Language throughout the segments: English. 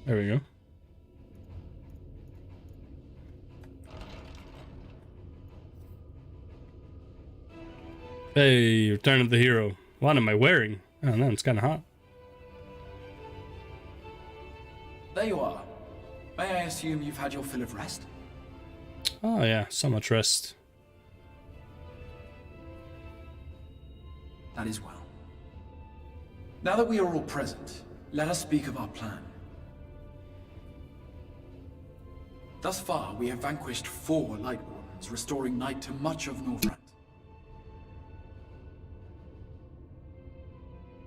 There we go. Hey, Return of the Hero. What am I wearing? I don't know, it's kind of hot. There you are. May I assume you've had your fill of rest? Oh yeah, so much rest. That is well. Now that we are all present, let us speak of our plan. Thus far, we have vanquished 4 Light Wardens, restoring night to much of Northrend.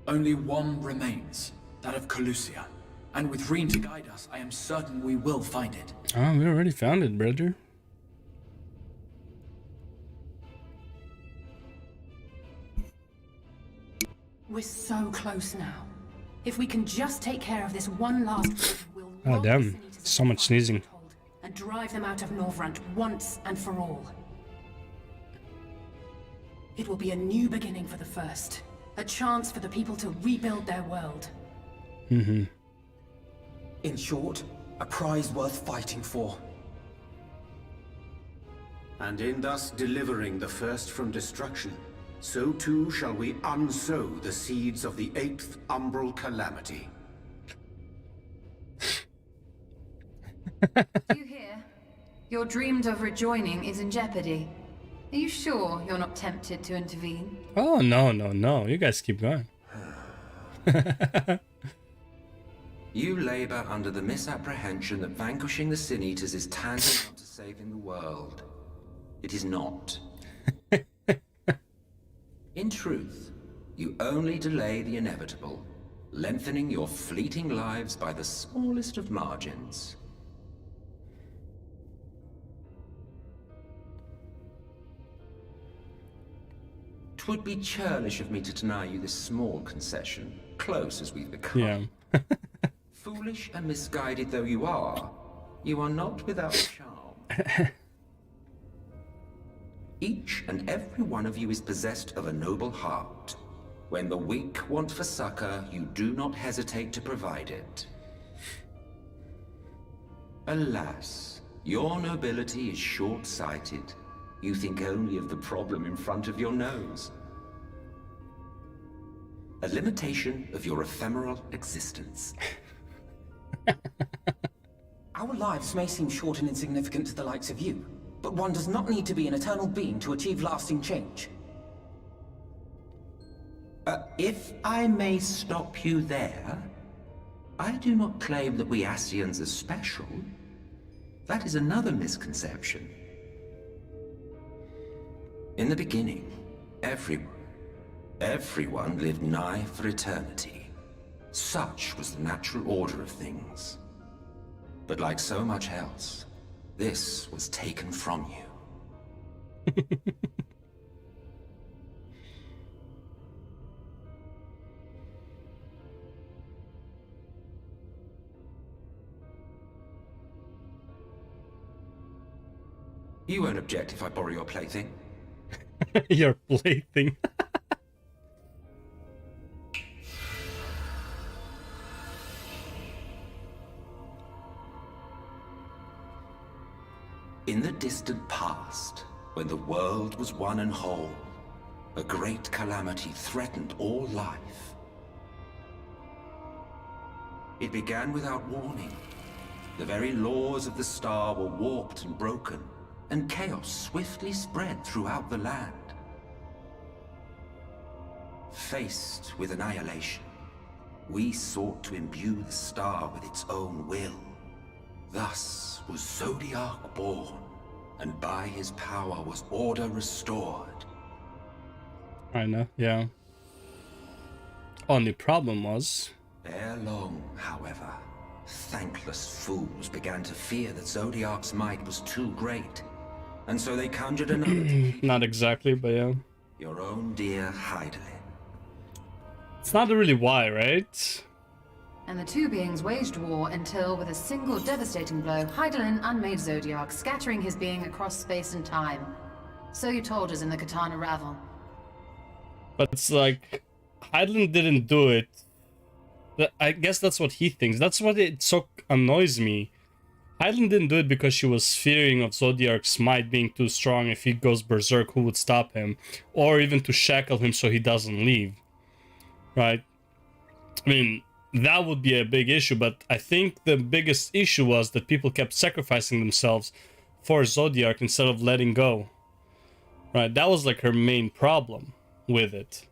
Only one remains, that of Kholusia. And with Reen to guide us, I am certain we will find it. Oh, we already found it, brother. We're so close now. If we can just take care of this one last we'll Oh damn, so much sneezing. And drive them out of Northrend once and for all. It will be a new beginning for the First. A chance for the people to rebuild their world. Mm-hmm. In short, a prize worth fighting for. And in thus delivering the First from destruction, so too shall we unsow the seeds of the 8th Umbral Calamity. You hear? Your dreamed of rejoining is in jeopardy. Are you sure you're not tempted to intervene? Oh, no, no, no. You guys keep going. You labor under the misapprehension that vanquishing the Sin Eaters is tantamount to saving the world. It is not. In truth, you only delay the inevitable, lengthening your fleeting lives by the smallest of margins. It would be churlish of me to deny you this small concession, close as we've become. Yeah. Foolish and misguided though you are not without charm. Each and every one of you is possessed of a noble heart. When the weak want for succor, you do not hesitate to provide it. Alas, your nobility is short-sighted. You think only of the problem in front of your nose. A limitation of your ephemeral existence. Our lives may seem short and insignificant to the likes of you, but one does not need to be an eternal being to achieve lasting change. If I may stop you there, I do not claim that we Ascians are special. That is another misconception. In the beginning, everyone lived nigh for eternity. Such was the natural order of things. But like so much else, this was taken from you. You won't object if I borrow your plaything? Your plaything. In the distant past, when the world was one and whole, a great calamity threatened all life. It began without warning. The very laws of the star were warped and broken, and chaos swiftly spread throughout the land. Faced with annihilation, we sought to imbue the star with its own will. Thus was Zodiac born, and by his power was order restored. I know, yeah. Only problem was... Ere long, however, thankless fools began to fear that Zodiac's might was too great, and so they conjured another. Not exactly, but yeah. Your own dear Hydaelyn. It's not really why, right? And the two beings waged war until, with a single devastating blow, Hydaelyn unmade Zodiac, scattering his being across space and time. So you told us in the Katana Ravel. But it's like, Hydaelyn didn't do it I guess that's what he thinks. That's what it so annoys me. Hydaelyn didn't do it because she was fearing of Zodiark's might being too strong. If he goes berserk, who would stop him? Or even to shackle him so he doesn't leave. Right? I mean, that would be a big issue, but I think the biggest issue was that people kept sacrificing themselves for Zodiark instead of letting go. Right? That was like her main problem with it.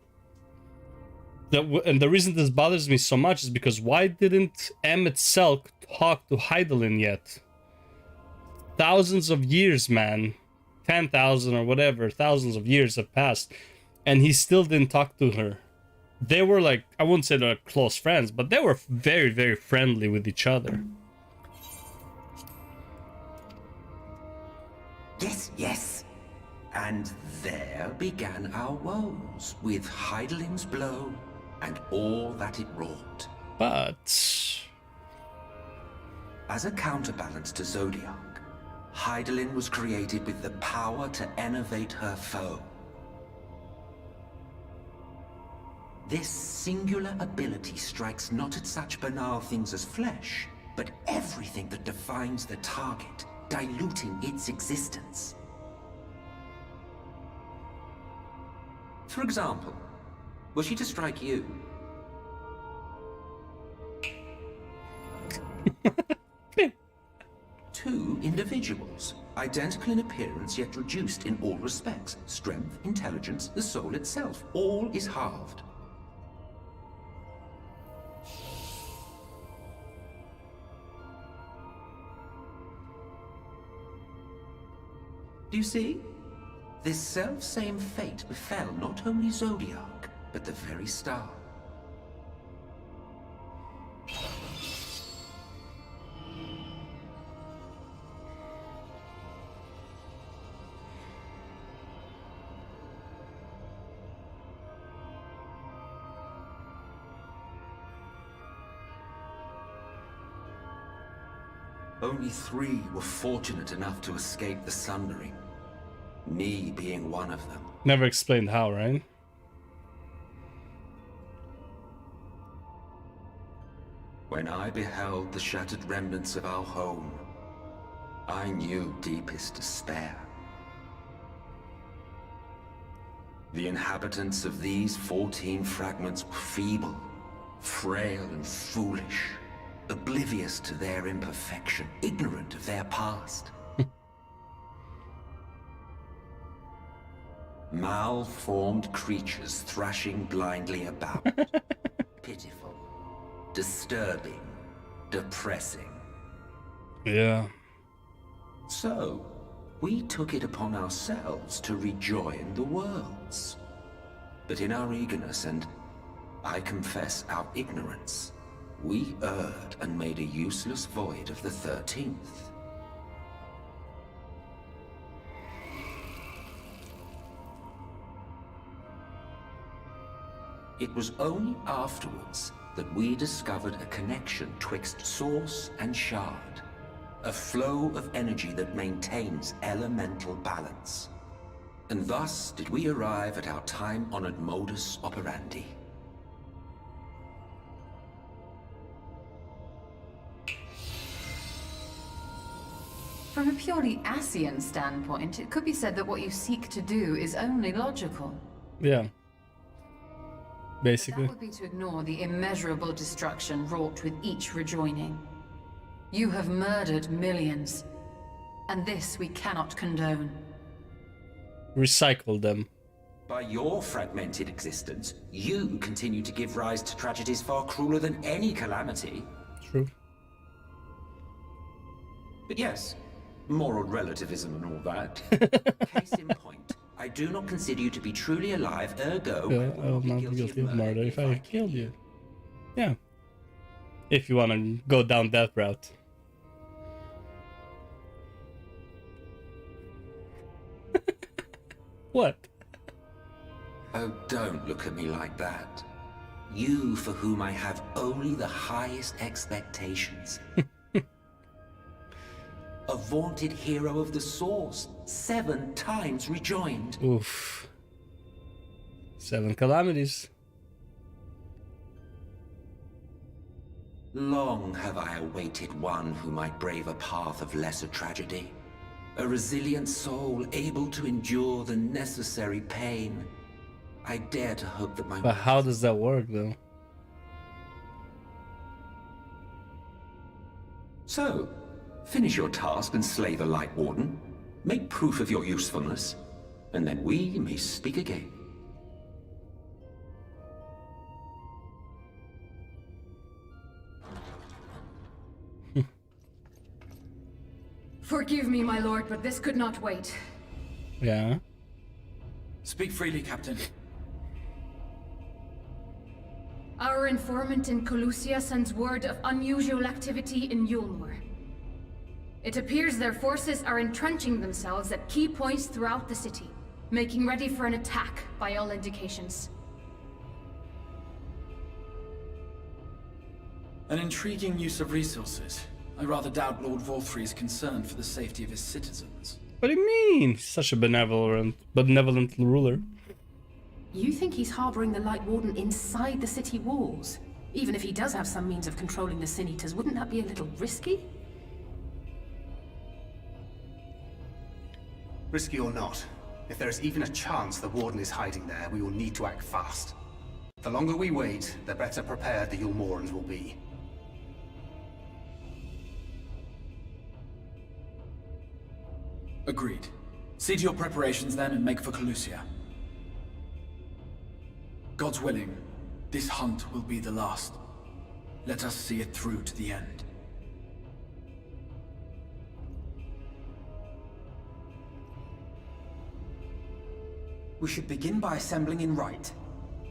And the reason this bothers me so much is because why didn't Emmett Selk talk to Hydaelyn yet? Thousands of years, man. 10,000 or whatever, thousands of years have passed, and he still didn't talk to her. They were like, I wouldn't say they're close friends, but they were very, very friendly with each other. Yes, yes. And there began our woes, with Hydaelyn's blow and all that it wrought. But as a counterbalance to Zodiark, Hydaelyn was created with the power to enervate her foe. This singular ability strikes not at such banal things as flesh, but everything that defines the target, diluting its existence. For example, were she to strike you? Two individuals, identical in appearance yet reduced in all respects. Strength, intelligence, the soul itself, all is halved. Do you see? This self-same fate befell not only Zodiark, but the very star. Only 3 were fortunate enough to escape the sundering. Me being one of them. never explained how, right? When I beheld the shattered remnants of our home, I knew deepest despair. The inhabitants of these 14 fragments were feeble, frail and foolish, oblivious to their imperfection, ignorant of their past. Malformed creatures thrashing blindly about. Pitiful, disturbing, depressing. Yeah. So, we took it upon ourselves to rejoin the worlds. But in our eagerness and, I confess, our ignorance, we erred and made a useless void of the 13th. It was only afterwards that we discovered a connection twixt source and shard. A flow of energy that maintains elemental balance. And thus did we arrive at our time-honored modus operandi. From a purely Ascian standpoint, it could be said that what you seek to do is only logical. Yeah. Basically. That would be to ignore the immeasurable destruction wrought with each rejoining. You have murdered millions, and this we cannot condone. Recycle them. By your fragmented existence, you continue to give rise to tragedies far crueler than any calamity. True. But yes, moral relativism and all that. Case in point, I do not consider you to be truly alive, ergo, I will not be guilty of murder if I killed you. Yeah. If you want to go down that route. What? Oh, don't look at me like that. You for whom I have only the highest expectations. A vaunted hero of the Source, 7 times rejoined. Oof. 7 calamities. Long have I awaited one who might brave a path of lesser tragedy. A resilient soul able to endure the necessary pain. I dare to hope that my... But how does that work, though? So, finish your task and slay the Light Warden. Make proof of your usefulness, and then we may speak again. Forgive me, my lord, but this could not wait. Yeah. Speak freely, Captain. Our informant in Kholusia sends word of unusual activity in Yulmur. It appears their forces are entrenching themselves at key points throughout the city, making ready for an attack by all indications. An intriguing use of resources. I rather doubt Lord Vorthry is concerned for the safety of his citizens. What do you mean? He's such a benevolent ruler. You think he's harboring the Light Warden inside the city walls? Even if he does have some means of controlling the Sin Eaters, wouldn't that be a little risky? Risky or not, if there is even a chance the Warden is hiding there, we will need to act fast. The longer we wait, the better prepared the Yulmorans will be. Agreed. See to your preparations then and make for Kholusia. God's willing, this hunt will be the last. Let us see it through to the end. We should begin by assembling in Rite.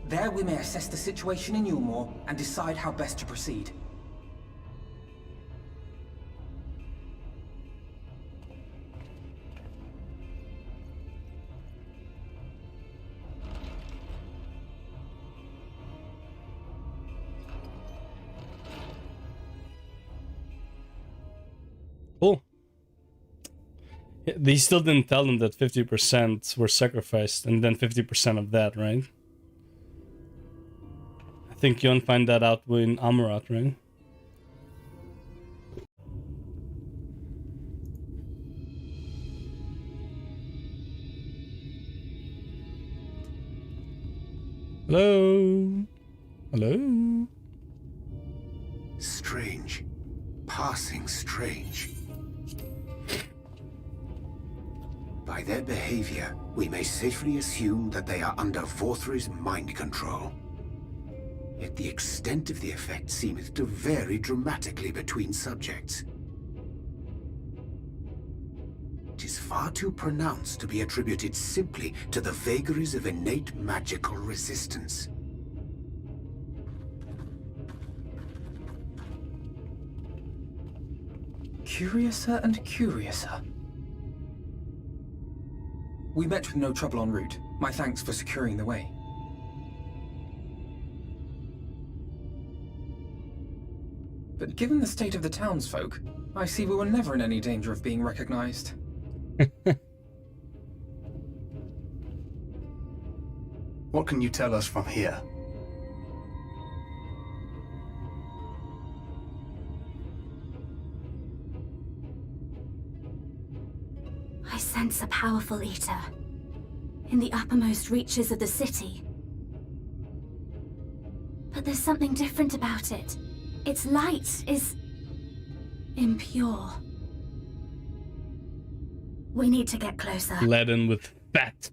There we may assess the situation in Yulmor and decide how best to proceed. Cool. Yeah, they still didn't tell them that 50% were sacrificed, and then 50% of that, right? I think you won't find that out in Amarat, right? Hello? Hello? Strange. Passing strange. By their behavior, we may safely assume that they are under Vorthry's mind control. Yet the extent of the effect seemeth to vary dramatically between subjects. It is far too pronounced to be attributed simply to the vagaries of innate magical resistance. Curiouser and curiouser. We met with no trouble en route. My thanks for securing the way. But given the state of the townsfolk, I see we were never in any danger of being recognized. What can you tell us from here? I sense a powerful eater in the uppermost reaches of the city. But there's something different about it. Its light is impure. We need to get closer. Laden with fat.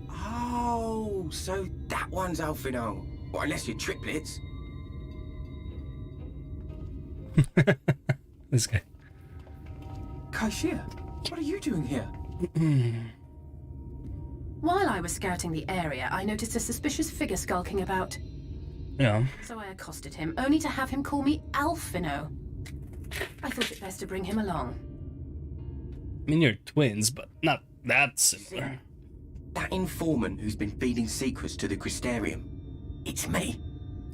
Oh, so that one's Alphino. Well, unless you're triplets. This guy. Kaishia, what are you doing here? While I was scouting the area, I noticed a suspicious figure skulking about. Yeah. So I accosted him, only to have him call me Alphino. I thought it best to bring him along. I mean, you're twins, but not that similar. That informant who's been feeding secrets to the Crystarium. It's me.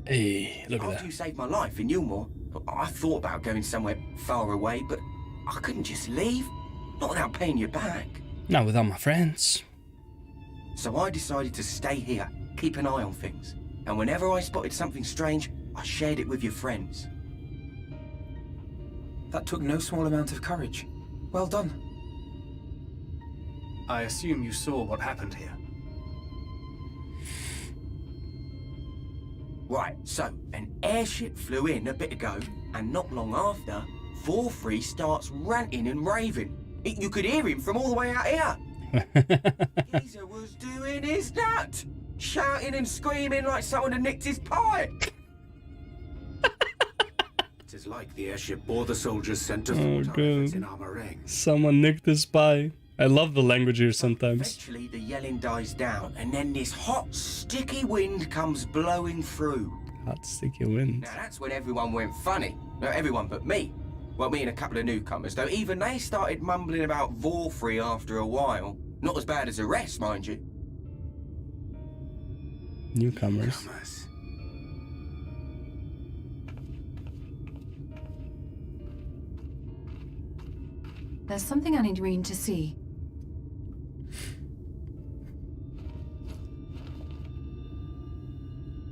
Hey, look at After that. you saved my life in Yulmor, I thought about going somewhere far away, but I couldn't just leave. Not without paying you back. Not without my friends. So I decided to stay here, keep an eye on things. And whenever I spotted something strange, I shared it with your friends. That took no small amount of courage. Well done. I assume you saw what happened here. Right, so an airship flew in a bit ago, and not long after, FFXIV starts ranting and raving. You could hear him from all the way out here. Geezer was doing his nut, shouting and screaming like someone had nicked his pie. It is like the airship bore the soldiers sent to thwart our efforts in Armorang. Someone nicked his pie. I love the language here sometimes. Eventually, the yelling dies down, and then this hot, sticky wind comes blowing through. Hot, sticky wind. Now, that's when everyone went funny. No, everyone but me. Well, me and a couple of newcomers, though even they started mumbling about FFXIV after a while. Not as bad as the rest, mind you. Newcomers. There's something I need Reen to see.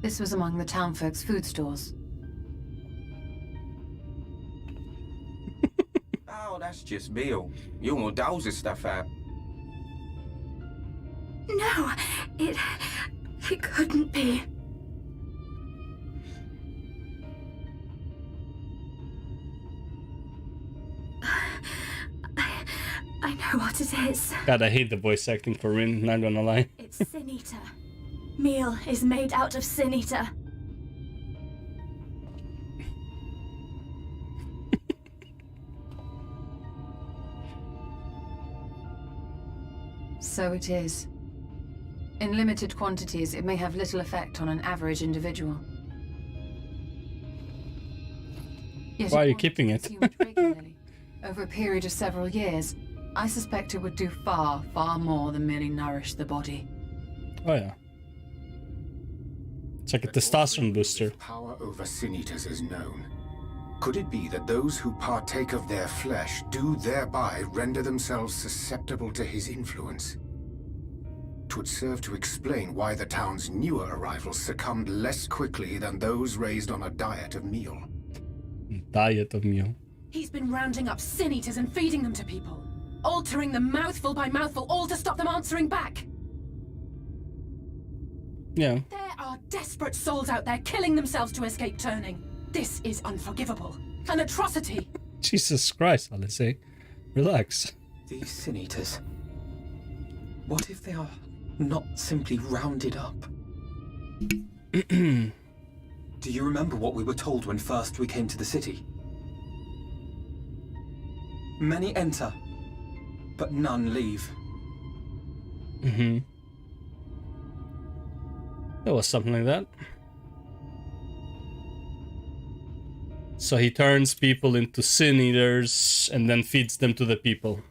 This was among the townfolk's food stores. Oh, that's just meal. You're more doles of stuff out. No, it couldn't be. I know what it is. God, I hate the voice acting for Rin, not gonna lie. It's Sin Eater. Meal is made out of Sin Eater. So it is. In limited quantities, it may have little effect on an average individual. Yet Why are you if one keeping it? consumed regularly, over a period of several years, I suspect it would do far, far more than merely nourish the body. Oh yeah. It's like a testosterone booster. Power over Sin Eaters is known. Could it be that those who partake of their flesh do thereby render themselves susceptible to his influence? 'Twould serve to explain why the town's newer arrivals succumbed less quickly than those raised on a diet of meal. Diet of meal. He's been rounding up Sin Eaters and feeding them to people. Altering them mouthful by mouthful, all to stop them answering back. Yeah. There are desperate souls out there killing themselves to escape turning. This is unforgivable. An atrocity. Jesus Christ, Alice. Relax. These Sin Eaters. What if they are not simply rounded up? Do you remember what we were told when first we came to the city? Many enter, but none leave. Mm-hmm. It was something like that. So he turns people into Sin Eaters and then feeds them to the people.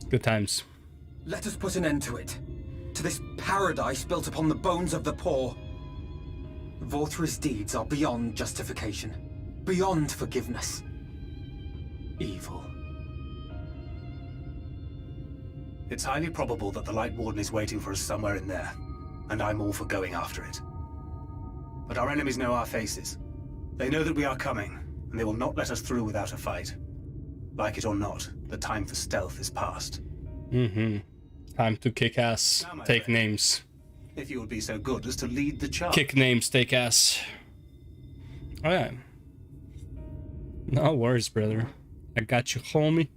Good times. Let us put an end to it. To this paradise built upon the bones of the poor. FFXIV's deeds are beyond justification. Beyond forgiveness. Evil. It's highly probable that the Light Warden is waiting for us somewhere in there, and I'm all for going after it. But our enemies know our faces. They know that we are coming, and they will not let us through without a fight. Like it or not, the time for stealth is past. Mm-hmm. Time to kick ass, Now, my take friend, names. If you would be so good as to lead the charge. Kick names, take ass. Alright. No worries, brother. I got you, homie.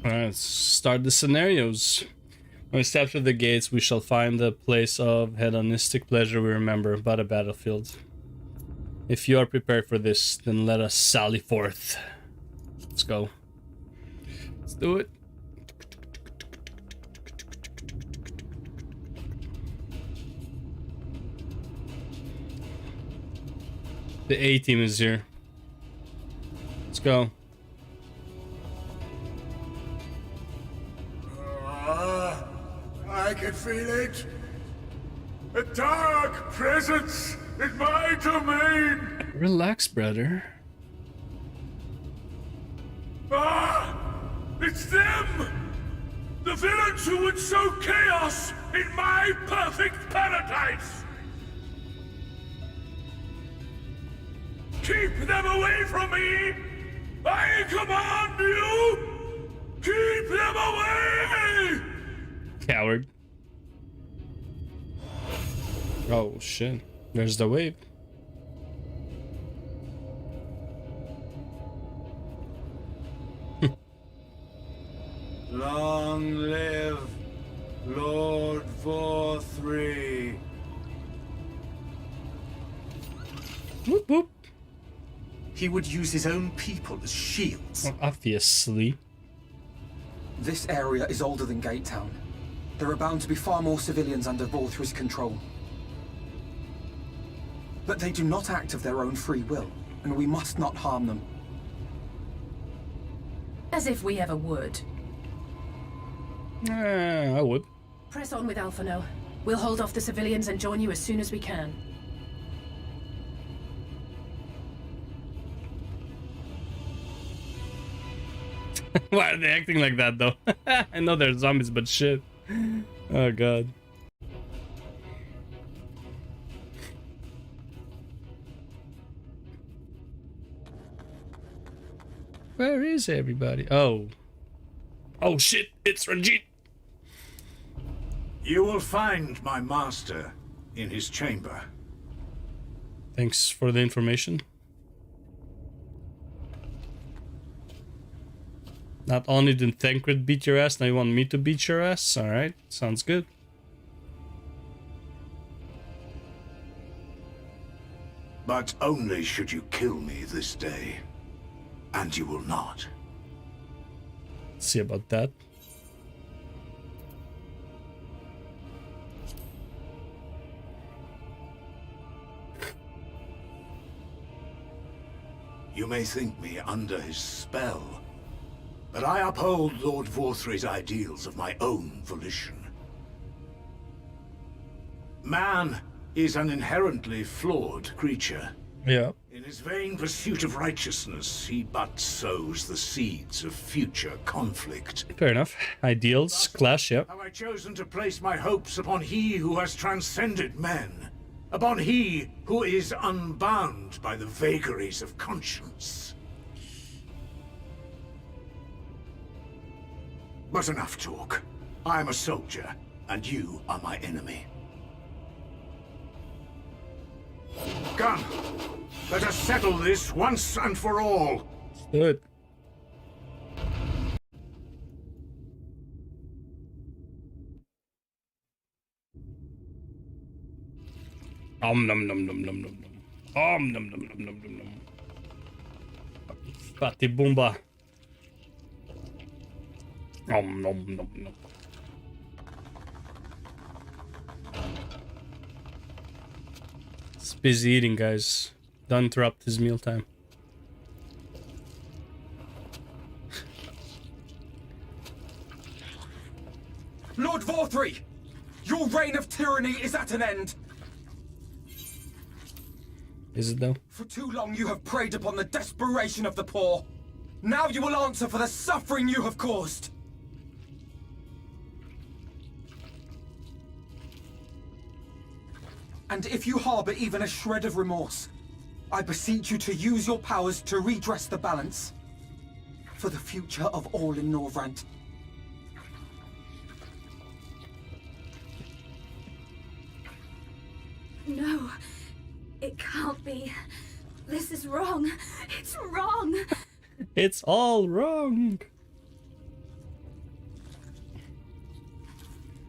Alright, let's start the scenarios. When we step through the gates, we shall find the place of hedonistic pleasure we remember, but a battlefield. If you are prepared for this, then let us sally forth. Let's go. Let's do it. The A team is here. Let's go. I can feel it. A dark presence in my domain. Relax, brother. them! The villains who would sow chaos in my perfect paradise! Keep them away from me! I command you! Keep them away! Coward. Oh shit. There's the wave. Long live Lord Vorthri. Whoop whoop. He would use his own people as shields. Well, obviously. This area is older than Gatetown. There are bound to be far more civilians under Vorthri's control. But they do not act of their own free will, and we must not harm them. As if we ever would. I would. Press on with Alphino. We'll hold off the civilians and join you as soon as we can. Why are they acting like that though? I know they're zombies, but shit. Oh god. Where is everybody? Oh. Oh shit, it's Ranjit. You will find my master in his chamber. Thanks for the information. Not only did Thancred beat your ass, now you want me to beat your ass? Alright, sounds good. But only should you kill me this day. And you will not. Let's see about that. You may think me under his spell, but I uphold Lord Vorthri's ideals of my own volition. Man is an inherently flawed creature. Yeah. In his vain pursuit of righteousness, he but sows the seeds of future conflict. Fair enough. Ideals clash, yeah. Have I chosen to place my hopes upon he who has transcended men? Upon he who is unbound by the vagaries of conscience? But enough talk. I am a soldier, and you are my enemy. Come, let us settle this once and for all. Good. Nom nom nom nom nom nom nom. Nom nom nom nom nom nom nom. Fatty Boomba. Nom nom nom nom. He's busy eating, guys. Don't interrupt his mealtime. Lord Vorthri! Your reign of tyranny is at an end! Is it though? For too long you have preyed upon the desperation of the poor. Now you will answer for the suffering you have caused. And if you harbor even a shred of remorse, I beseech you to use your powers to redress the balance. For the future of all in Norvrant. No, it can't be. This is wrong. It's wrong. It's all wrong.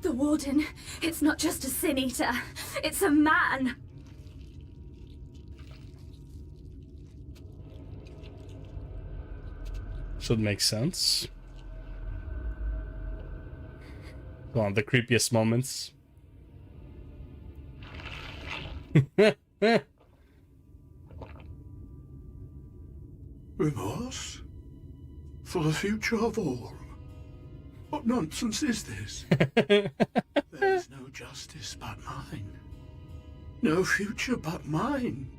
The Warden, it's not just a Sin Eater. It's a man. Should make sense. One of the creepiest moments. Remorse? For the future of all? What nonsense is this? There is no justice but mine. No future but mine.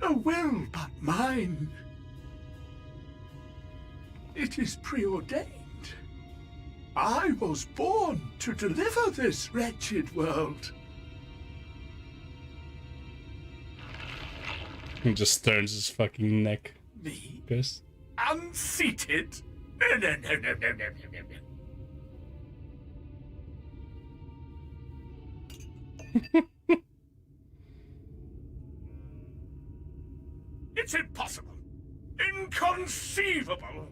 No will but mine. It is preordained. I was born to deliver this wretched world. He just turns his fucking neck. Me? Yes. Unseated? No, no, no, no, no, no, no, no. It's impossible. Inconceivable.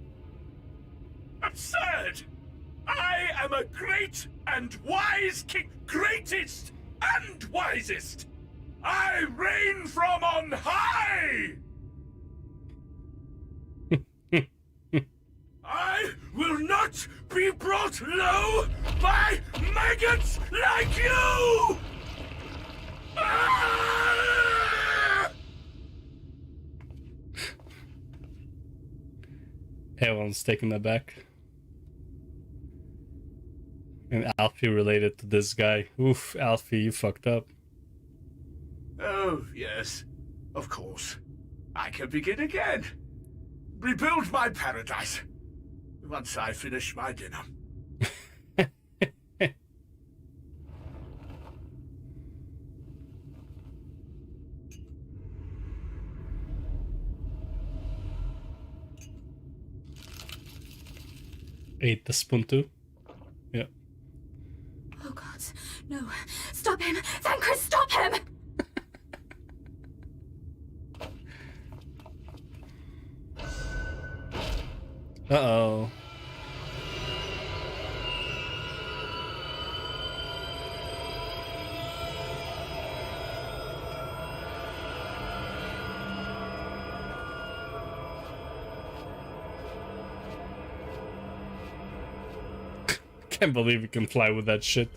Absurd. I am a great and wise king. Greatest and wisest. I reign from on high. I will not be brought low by maggots like you! Ah! Everyone's taking that back. And Alfie related to this guy. Oof, Alfie, you fucked up. Oh, yes. Of course. I can begin again. Rebuild my paradise. Once I finish my dinner. Ate the spoon too? Yeah. Oh god, no. Stop him! Thancred, stop him! Uh-oh. Can't believe you can fly with that shit.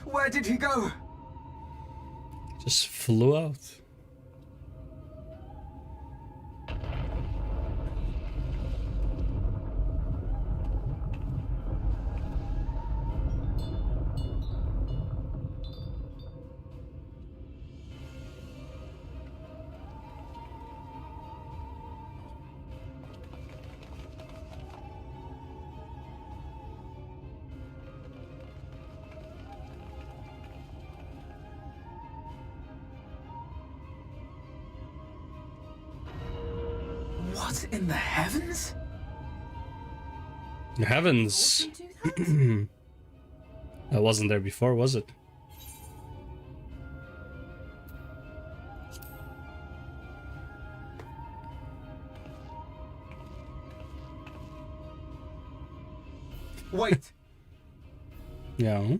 Where did he go? Just flew out. What in the heavens? The heavens. That wasn't there before, was it? Wait. Yeah.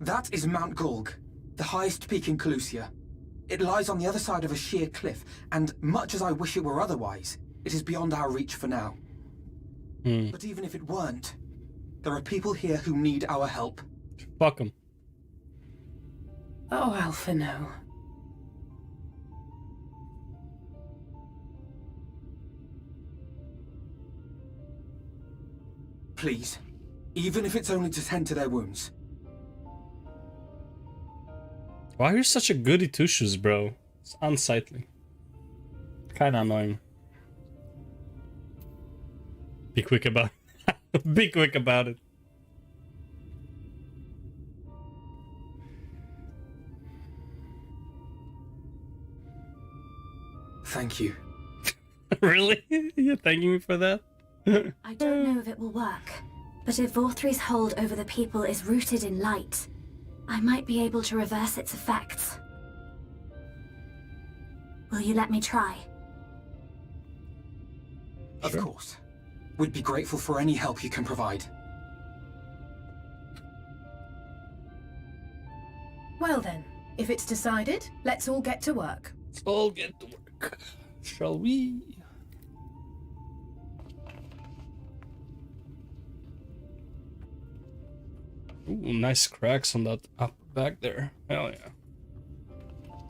That is Mount Golg, the highest peak in Kholusia. It lies on the other side of a sheer cliff, and much as I wish it were otherwise, it is beyond our reach for now. But even if it weren't, there are people here who need our help. Fuck them. Oh, Alpha, no. Please, even if it's only to tend to their wounds. Why are you such a goody two-shoes, bro? It's unsightly. Kinda annoying. Be quick about it. Be quick about it. Thank you. Really? You're thanking me for that? I don't know if it will work, but if Vorthri's hold over the people is rooted in light, I might be able to reverse its effects. Will you let me try? Of course. We'd be grateful for any help you can provide. Well then, if it's decided, let's all get to work. Let's all get to work. Shall we? Ooh, nice cracks on that upper back there. Hell yeah.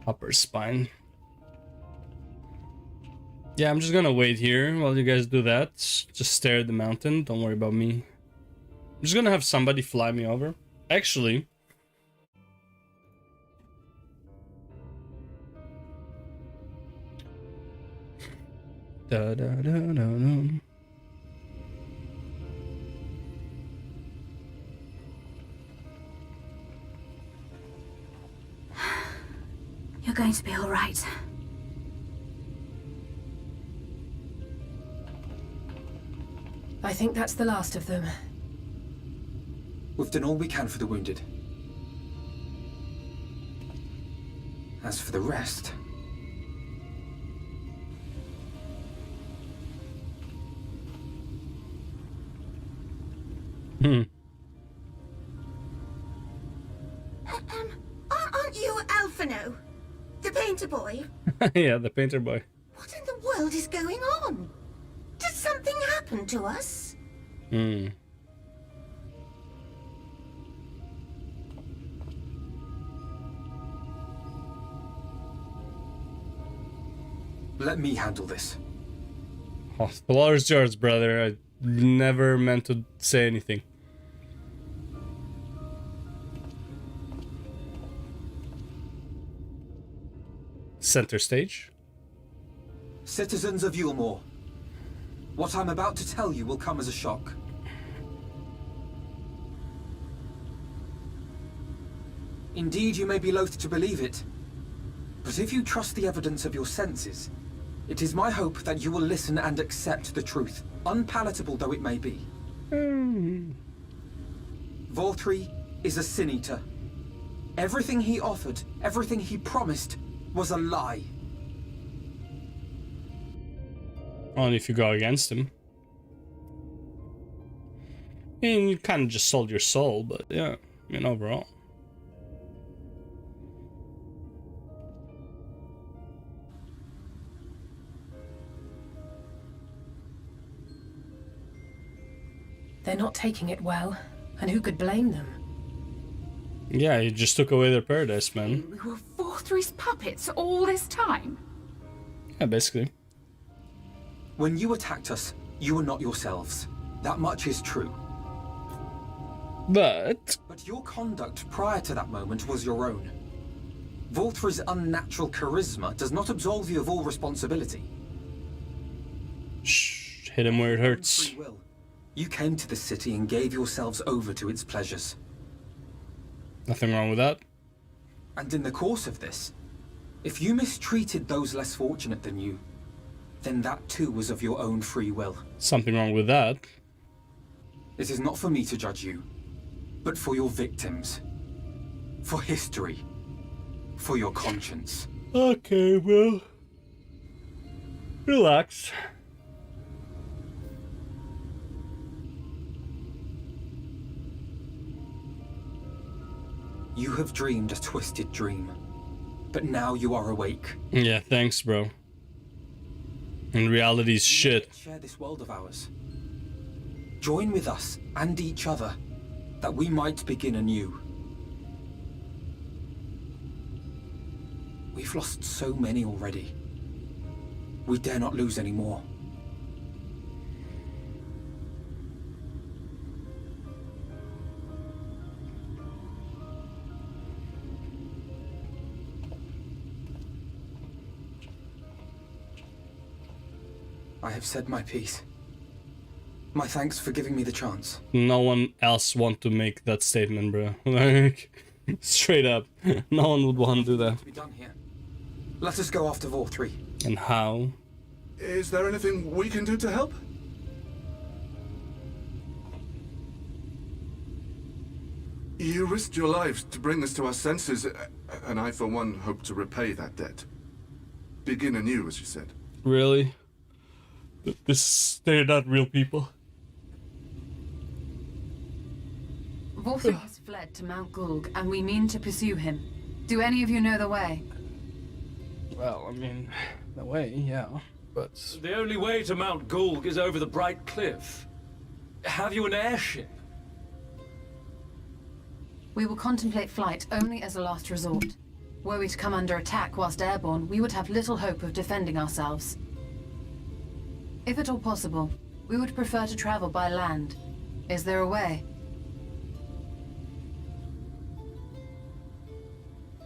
Upper spine. Yeah, I'm just gonna wait here while you guys do that. Just stare at the mountain. Don't worry about me. I'm just gonna have somebody fly me over. Actually, da da da da da. You're going to be all right. I think that's the last of them. We've done all we can for the wounded. As for the rest... Aren't you Alphino? The painter boy? Yeah, the painter boy. What in the world is going on? Did something happen to us? Let me handle this. Oh, the Lord's yours, brother. I never meant to say anything. Center stage. Citizens of Yulmore, what I'm about to tell you will come as a shock. Indeed, you may be loath to believe it, but if you trust the evidence of your senses, it is my hope that you will listen and accept the truth, unpalatable though it may be. Vorthri is a sin eater. Everything he offered, everything he promised, was a lie. Only if you go against him. I mean, you kind of just sold your soul, but yeah, I mean, overall. They're not taking it well, and who could blame them? Yeah, you just took away their paradise, man. We were Vorthri's puppets all this time? Yeah, basically. When you attacked us, you were not yourselves. That much is true. But your conduct prior to that moment was your own. Vorthri's unnatural charisma does not absolve you of all responsibility. Shh, hit him where it hurts. Free will. You came to this city and gave yourselves over to its pleasures. Nothing wrong with that. And in the course of this, if you mistreated those less fortunate than you, then that too was of your own free will. Something wrong with that. It is not for me to judge you, but for your victims. For history. For your conscience. Okay, well, relax. You have dreamed a twisted dream, but now you are awake. Yeah, thanks, bro. And reality's shit. Share this world of ours. Join with us and each other, that we might begin anew. We've lost so many already. We dare not lose any more. I have said my piece. My thanks for giving me the chance. No one else want to make that statement, bro. Like, straight up. No one would want to do that. To be done here. Let us go after Vorthri. And how? Is there anything we can do to help? You risked your lives to bring us to our senses, and I for one hope to repay that debt. Begin anew, as you said. Really? They're not real people. Vorthri has fled to Mount Gulg, and we mean to pursue him. Do any of you know the way? Well, I mean, the way, yeah, but... The only way to Mount Gulg is over the Bright Cliff. Have you an airship? We will contemplate flight only as a last resort. Were we to come under attack whilst airborne, we would have little hope of defending ourselves. If at all possible, we would prefer to travel by land. Is there a way?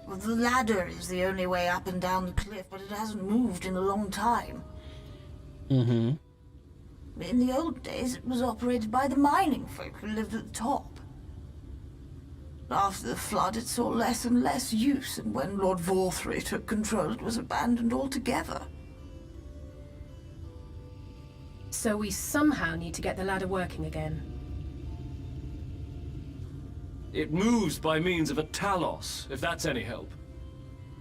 Well, the ladder is the only way up and down the cliff, but it hasn't moved in a long time. Mm-hmm. In the old days, it was operated by the mining folk who lived at the top. After the flood, it saw less and less use, and when Lord Vorthry took control, it was abandoned altogether. So we somehow need to get the ladder working again. It moves by means of a Talos, if that's any help.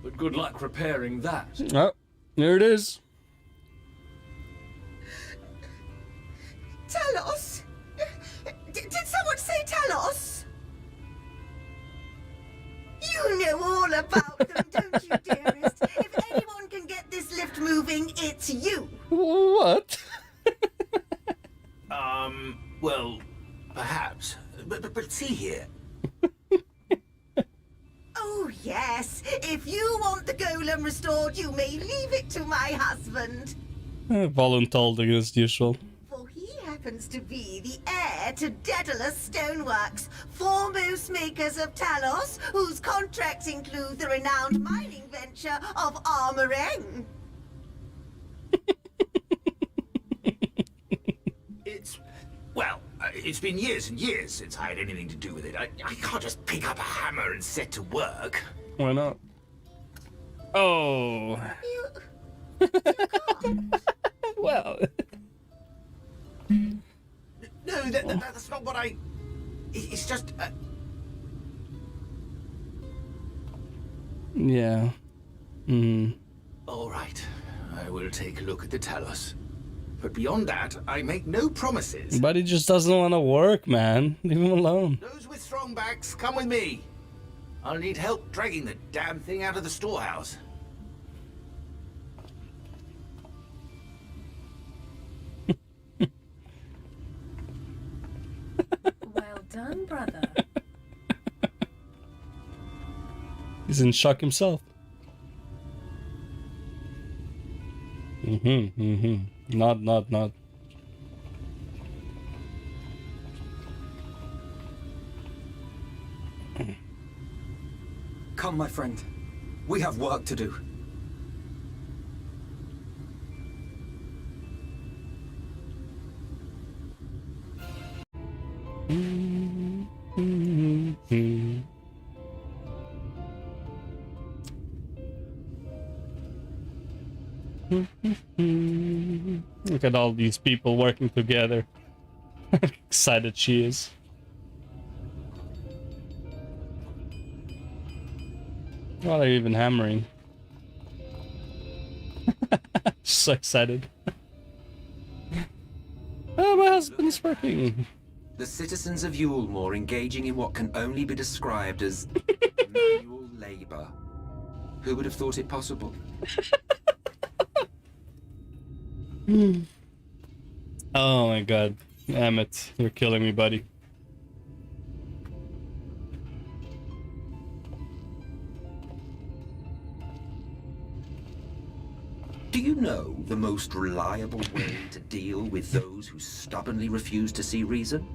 But good luck repairing that. Oh, there it is. Talos? Did someone say Talos? You know all about them, don't you, dearest? If anyone can get this lift moving, it's you. What? Well, perhaps. But see here. Oh, yes. If you want the golem restored, you may leave it to my husband. Voluntold as usual. For he happens to be the heir to Daedalus Stoneworks, foremost makers of Talos, whose contracts include the renowned mining venture of Armoreng. It's been years and years since I had anything to do with it. I can't just pick up a hammer and set to work. Why not? Oh. You can't. Well. No, that's not what I... It's just... Yeah. All right. I will take a look at the Talos. But beyond that, I make no promises. But he just doesn't want to work, man. Leave him alone. Those with strong backs, come with me. I'll need help dragging the damn thing out of the storehouse. Well done, brother. He's in shock himself. Not. Come, my friend. We have work to do. Look at all these people working together. Excited she is. What are you even hammering? So excited. Oh, my husband's working. The citizens of Yulmore engaging in what can only be described as manual labor. Who would have thought it possible? Oh my god. Emmett, you're killing me, buddy. Do you know the most reliable way to deal with those who stubbornly refuse to see reason?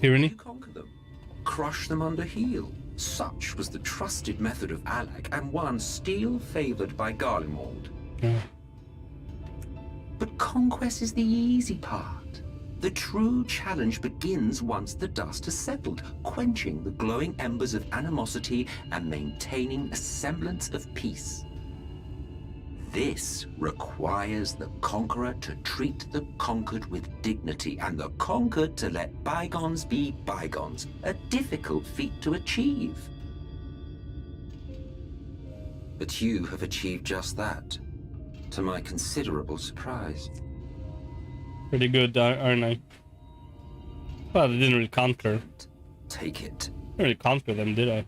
Tyranny? You conquer them. Crush them under heel. Such was the trusted method of Alak, and one still favored by Garlemald. Yeah. But conquest is the easy part. The true challenge begins once the dust has settled, quenching the glowing embers of animosity and maintaining a semblance of peace. This requires the conqueror to treat the conquered with dignity, and the conquered to let bygones be bygones, a difficult feat to achieve. But you have achieved just that, to my considerable surprise. Pretty good, aren't I? Well, I didn't really conquer. Take it. Didn't really conquer them, did I?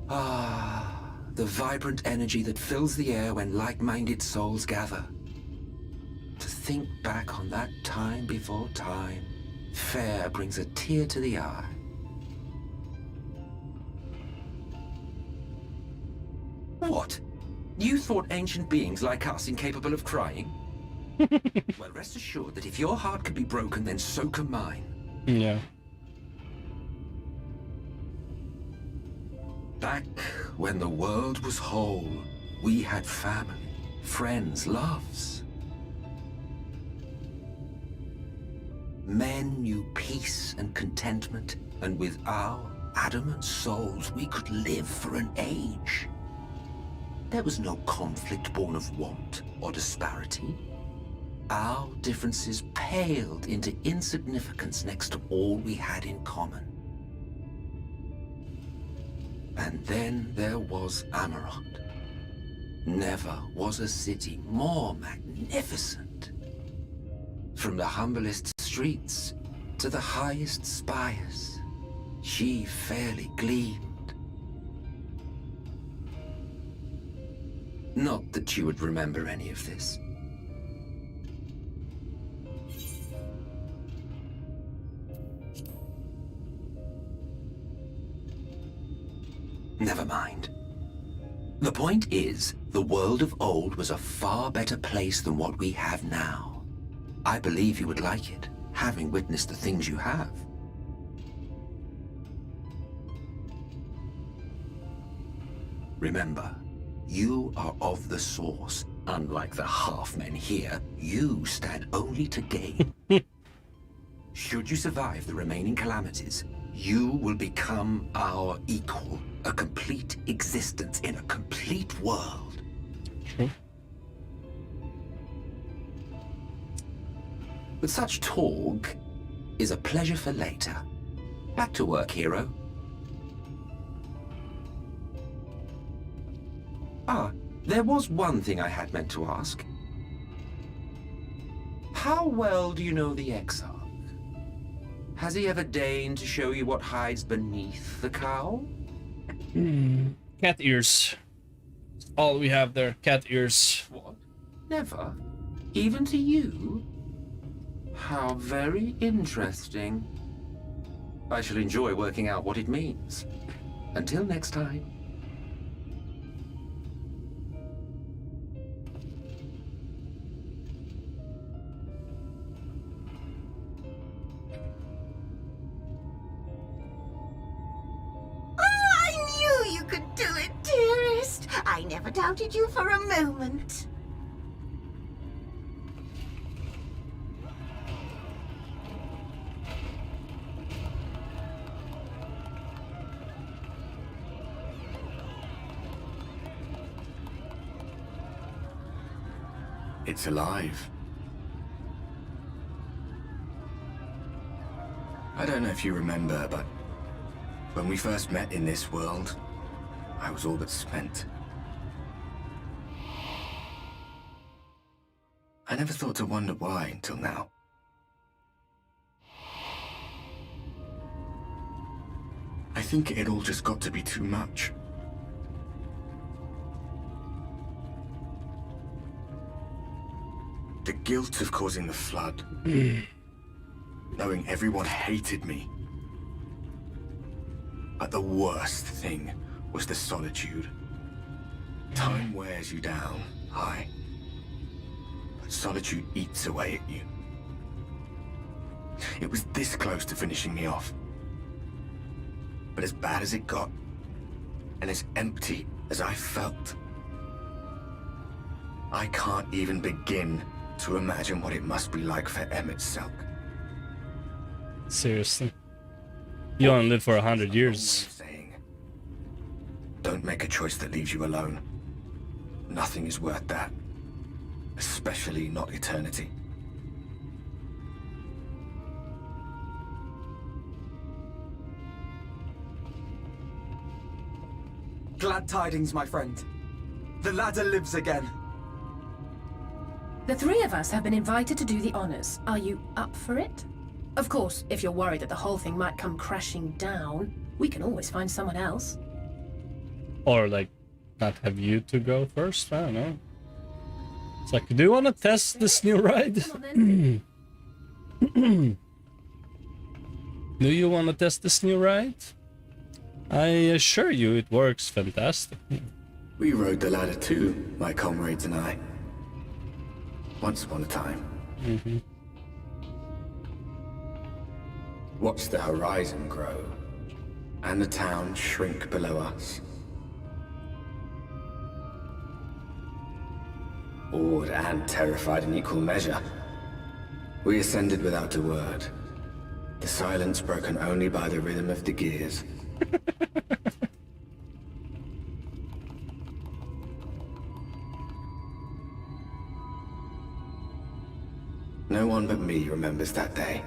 Ah, the vibrant energy that fills the air when like-minded souls gather. To think back on that time before time, fair brings a tear to the eye. What? You thought ancient beings like us incapable of crying? Well, rest assured that if your heart can be broken, then so can mine. Yeah. Back when the world was whole, we had family, friends, loves. Men knew peace and contentment, and with our adamant souls, we could live for an age. There was no conflict born of want or disparity. Our differences paled into insignificance next to all we had in common. And then there was Amarant. Never was a city more magnificent. From the humblest streets to the highest spires, she fairly gleamed. Not that you would remember any of this. Never mind. The point is, the world of old was a far better place than what we have now. I believe you would like it, having witnessed the things you have. Remember, you are of the source. Unlike the half-men here, you stand only to gain. Should you survive the remaining calamities, you will become our equal. A complete existence in a complete world. True. But such talk is a pleasure for later. Back to work, hero. Ah, there was one thing I had meant to ask. How well do you know the Exarch? Has he ever deigned to show you what hides beneath the cowl? Cat ears. All we have there, cat ears. What? Never? Even to you? How very interesting. I shall enjoy working out what it means. Until next time. I never doubted you for a moment. It's alive. I don't know if you remember, but when we first met in this world, I was all but spent. I never thought to wonder why until now. I think it all just got to be too much. The guilt of causing the flood. Knowing everyone hated me. But the worst thing was the solitude. Time wears you down, aye. But solitude eats away at you. It was this close to finishing me off. But as bad as it got, and as empty as I felt, I can't even begin to imagine what it must be like for Emmett Selk. Seriously. You only live for 100 years. Don't make a choice that leaves you alone. Nothing is worth that. Especially not eternity. Glad tidings, my friend. The ladder lives again. The three of us have been invited to do the honors. Are you up for it? Of course, if you're worried that the whole thing might come crashing down, we can always find someone else. Or, like, not have you to go first? I don't know. It's like, do you want to test this new ride? Do you want to test this new ride? I assure you it works fantastic. We rode the ladder too, my comrades and I. Once upon a time. Mm-hmm. Watched the horizon grow, and the town shrink below us. Awed and terrified in equal measure, we ascended without a word. The silence broken only by the rhythm of the gears. No one but me remembers that day.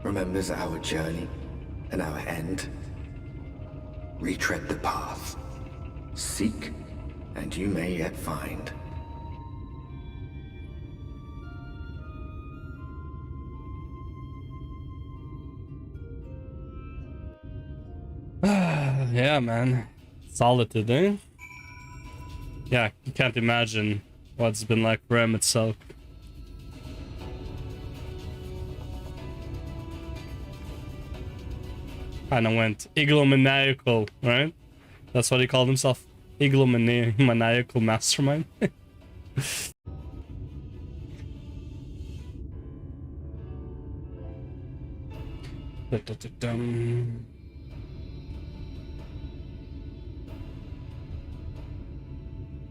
Remembers our journey and our end. Retread the path. Seek, and you may yet find. Yeah, man. Solitude, eh? Yeah, you can't imagine what it's been like for him itself. Kinda went eglomaniacal, right? That's what he called himself. Eglomaniacal mastermind.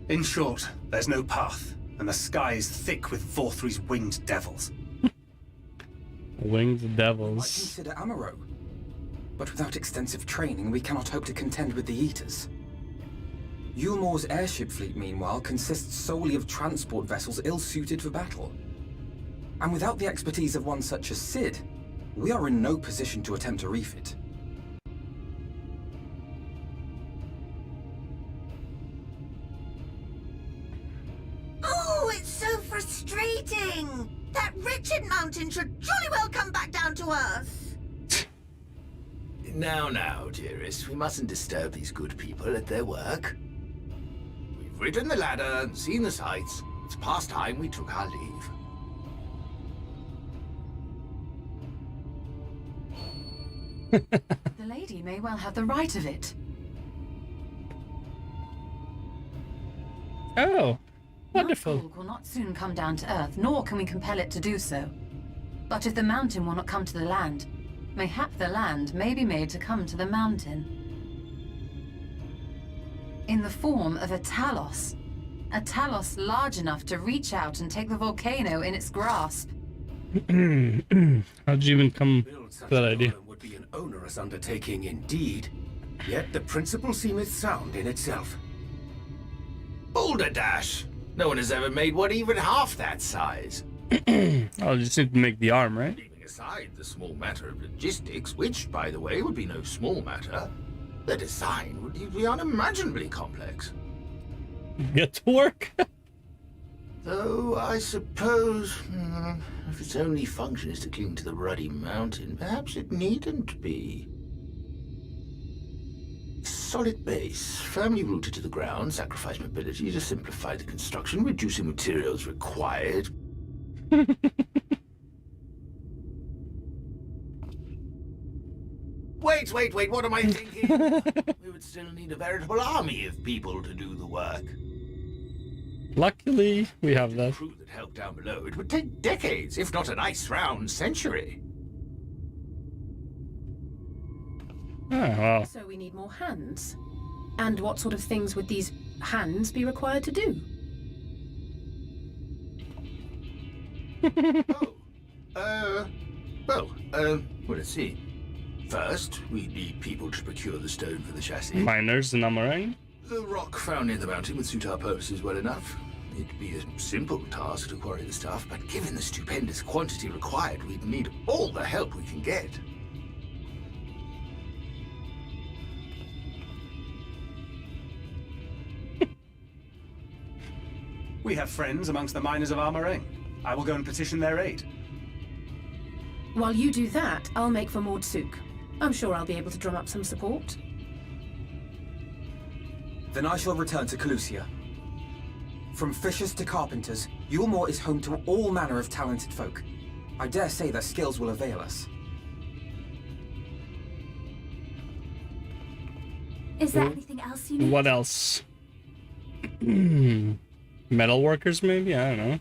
In short, there's no path, and the sky is thick with Vorthry's winged devils. Winged devils. I consider Amaro. But without extensive training, we cannot hope to contend with the Eaters. Yulmor's airship fleet, meanwhile, consists solely of transport vessels ill-suited for battle. And without the expertise of one such as Sid, we are in no position to attempt a refit. Oh, it's so frustrating! That wretched mountain should jolly well come back down to Earth! Now, dearest, we mustn't disturb these good people at their work. We've ridden the ladder and seen the sights. It's past time we took our leave. The lady may well have the right of it. Oh, wonderful. Mount Gulg will not soon come down to Earth, nor can we compel it to do so. But if the mountain will not come to the land, mayhap the land may be made to come to the mountain. In the form of a Talos. A Talos large enough to reach out and take the volcano in its grasp. How'd you even come to that idea? Would be an onerous undertaking indeed. Yet the principle seemeth sound in itself. Boulderdash! No one has ever made one even half that size. I'll just need to make the arm, right? Leaving aside the small matter of logistics, which, by the way, would be no small matter, the design would be unimaginably complex. Get to work. Though, I suppose, if its only function is to cling to the ruddy mountain, perhaps it needn't be. Solid base, firmly rooted to the ground, sacrifice mobility to simplify the construction, reducing materials required. Wait, what am I thinking? We would still need a veritable army of people to do the work. Luckily, we have that. The crew that helped down below, it would take decades, if not a nice round century. Oh, wow. So we need more hands. And what sort of things would these hands be required to do? Well, let's see. First, we'd need people to procure the stone for the chassis. Miners in Amarang? The rock found near the mountain would suit our purposes well enough. It'd be a simple task to quarry the stuff, but given the stupendous quantity required, we'd need all the help we can get. We have friends amongst the miners of Armorang. I will go and petition their aid. While you do that, I'll make for Mordsuk. I'm sure I'll be able to drum up some support. Then I shall return to Kholusia. From fishers to carpenters, Yulmore is home to all manner of talented folk. I dare say their skills will avail us. Is there anything else you need? What else? Metal workers, maybe? I don't know.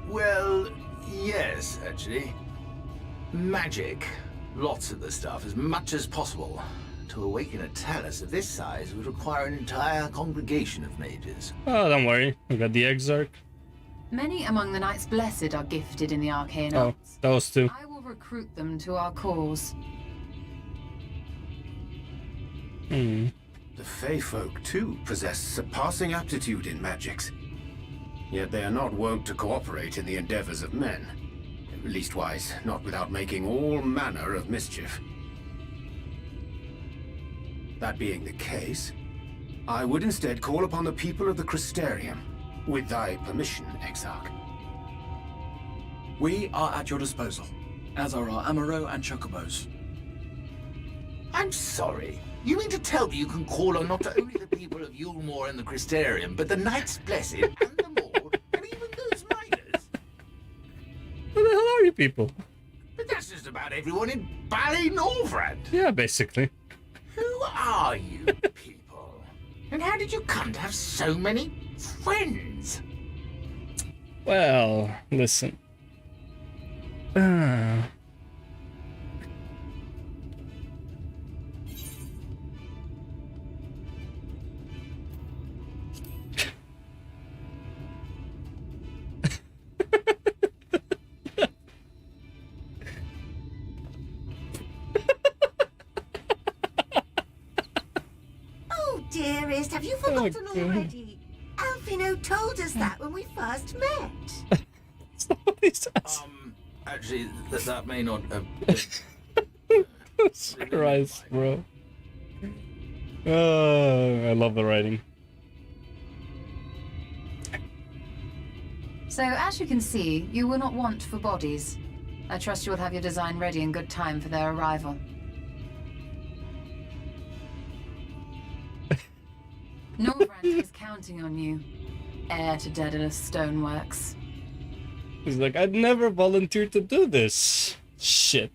Well, yes, actually. Magic. Lots of the stuff, as much as possible. To awaken a talus of this size would require an entire congregation of mages. Oh, don't worry. We got the Exarch. Many among the Knights Blessed are gifted in the arcane Oh, arts. those two. I will recruit them to our cause. The Fey folk, too, possess surpassing aptitude in magics. Yet they are not wont to cooperate in the endeavors of men. Leastwise, not without making all manner of mischief. That being the case, I would instead call upon the people of the Crystarium. With thy permission, Exarch. We are at your disposal, as are our Amaro and Chocobos. I'm sorry. You mean to tell me you can call on not only the people of Yulmore and the Crystarium, but the Knights Blessed and the Maud, and even those miners? Who the hell are you people? But that's just about everyone in Ballynorvrand. Yeah, basically. Who are you people? And how did you come to have so many friends? Well, listen. Oh, dearest, have you forgotten already? Alfino told us that when we first met. Actually, that may not have... Jesus Christ, bro. I love the writing. So, as you can see, you will not want for bodies. I trust you will have your design ready in good time for their arrival. Norvrand is counting on you, heir to Daedalus Stoneworks. He's like, I'd never volunteered to do this. Shit.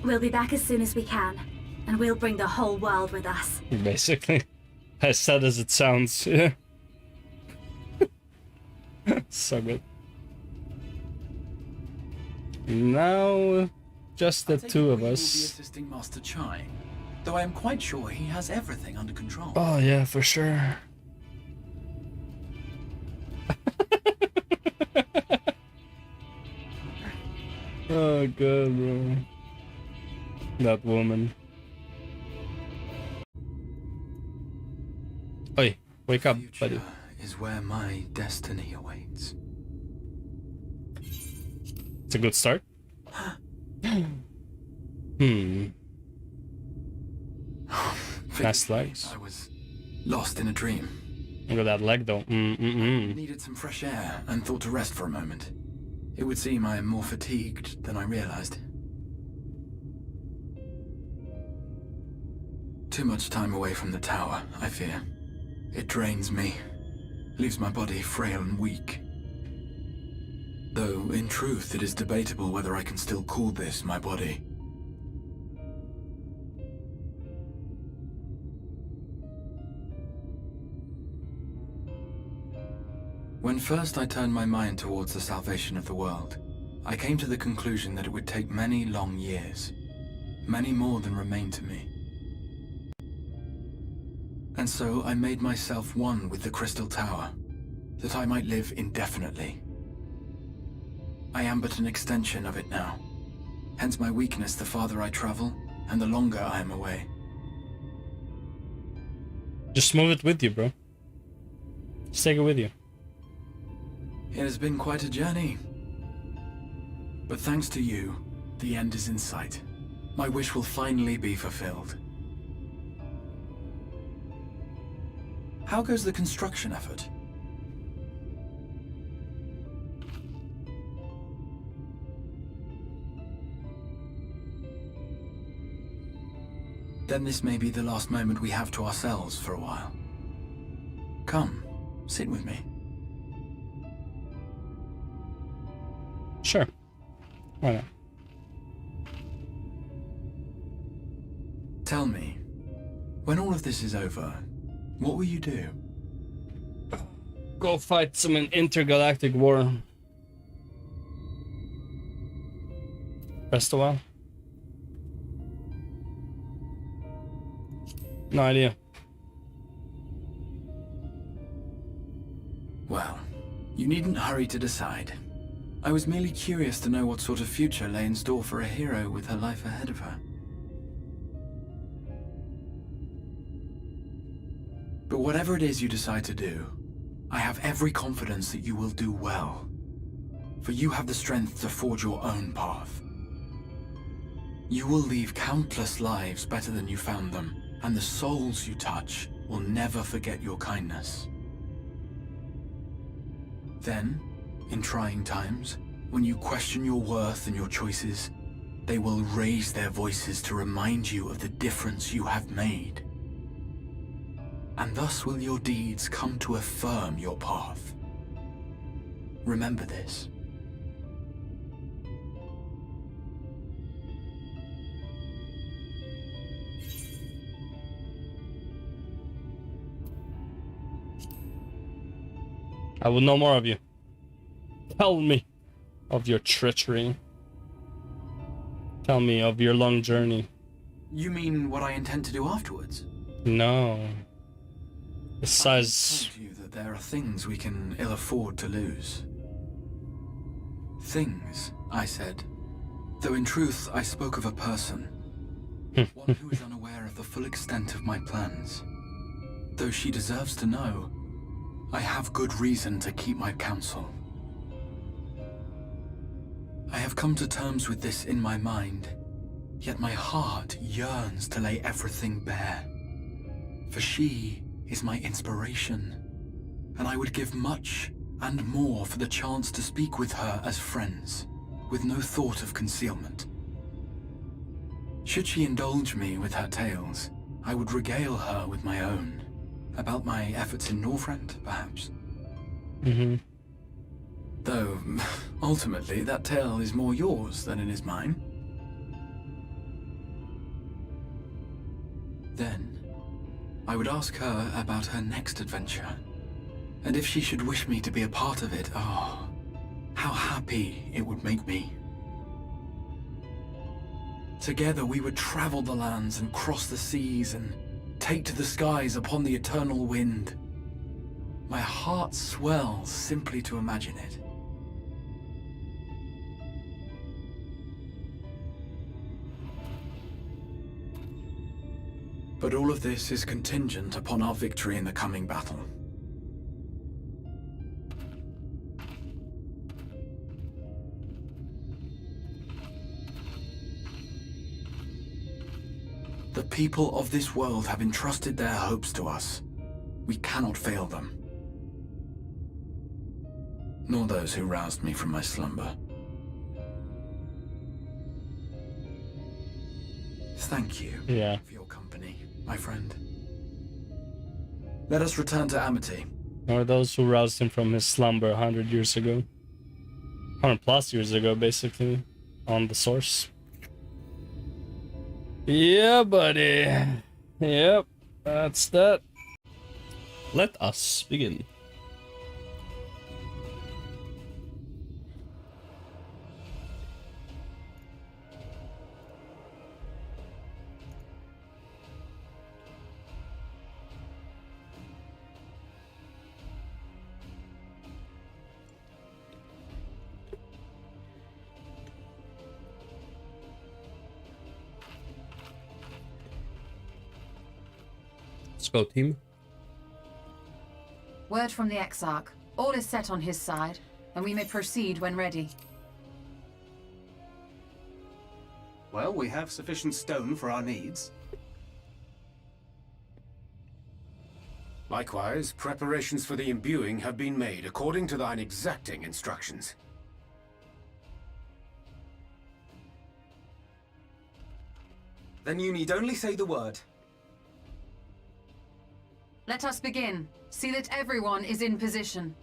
We'll be back as soon as we can, and we'll bring the whole world with us. Basically. As sad as it sounds. Yeah. So good. Now, just the two of Will be us. assisting Master Chai, though I am quite sure he has everything under control. Oh yeah, for sure. Oh god, bro. That woman. Oi, wake up, buddy. Is where my destiny awaits. It's a good start. Nice legs. I was lost in a dream. Look at that leg though. Needed some fresh air and thought to rest for a moment. It would seem I am more fatigued than I realized. Too much time away from the tower, I fear. It drains me, leaves my body frail and weak. Though, in truth, it is debatable whether I can still call this my body. When first I turned my mind towards the salvation of the world, I came to the conclusion that it would take many long years, many more than remain to me. And so I made myself one with the Crystal Tower, that I might live indefinitely. I am but an extension of it now, hence my weakness the farther I travel, and the longer I am away. Just move it with you, bro. Just take it with you. It has been quite a journey. But thanks to you, the end is in sight. My wish will finally be fulfilled. How goes the construction effort? Then this may be the last moment we have to ourselves for a while. Come, sit with me. Sure. Why not? Tell me, when all of this is over, what will you do? Go fight some intergalactic war. Rest a while. No idea. Well, you needn't hurry to decide. I was merely curious to know what sort of future lay in store for a hero with her life ahead of her. But whatever it is you decide to do, I have every confidence that you will do well. For you have the strength to forge your own path. You will leave countless lives better than you found them, and the souls you touch will never forget your kindness. Then, in trying times, when you question your worth and your choices, they will raise their voices to remind you of the difference you have made. And thus will your deeds come to affirm your path. Remember this. I will know more of you. Tell me of your treachery. Tell me of your long journey. You mean what I intend to do afterwards? No. Besides... I told you that there are things we can ill afford to lose. Things, I said. Though in truth, I spoke of a person. One who is unaware of the full extent of my plans. Though she deserves to know, I have good reason to keep my counsel. I have come to terms with this in my mind, yet my heart yearns to lay everything bare. For she is my inspiration, and I would give much and more for the chance to speak with her as friends, with no thought of concealment. Should she indulge me with her tales, I would regale her with my own. About my efforts in Northrend, perhaps. Mm-hmm. Though, ultimately, that tale is more yours than it is mine. Then, I would ask her about her next adventure. And if she should wish me to be a part of it, oh, how happy it would make me. Together we would travel the lands and cross the seas and take to the skies upon the eternal wind. My heart swells simply to imagine it. But all of this is contingent upon our victory in the coming battle. The people of this world have entrusted their hopes to us. We cannot fail them. Nor those who roused me from my slumber. Thank you for your company, my friend. Let us return to Amity. Or those who roused him from his slumber 100 years ago. 100 plus years ago, basically, on the source. Yeah, buddy. Yep, that's that. Let us begin. Let's go, team. Word from the Exarch. All is set on his side, and we may proceed when ready. Well, we have sufficient stone for our needs. Likewise, preparations for the imbuing have been made according to thine exacting instructions. Then you need only say the word. Let us begin. See that everyone is in position.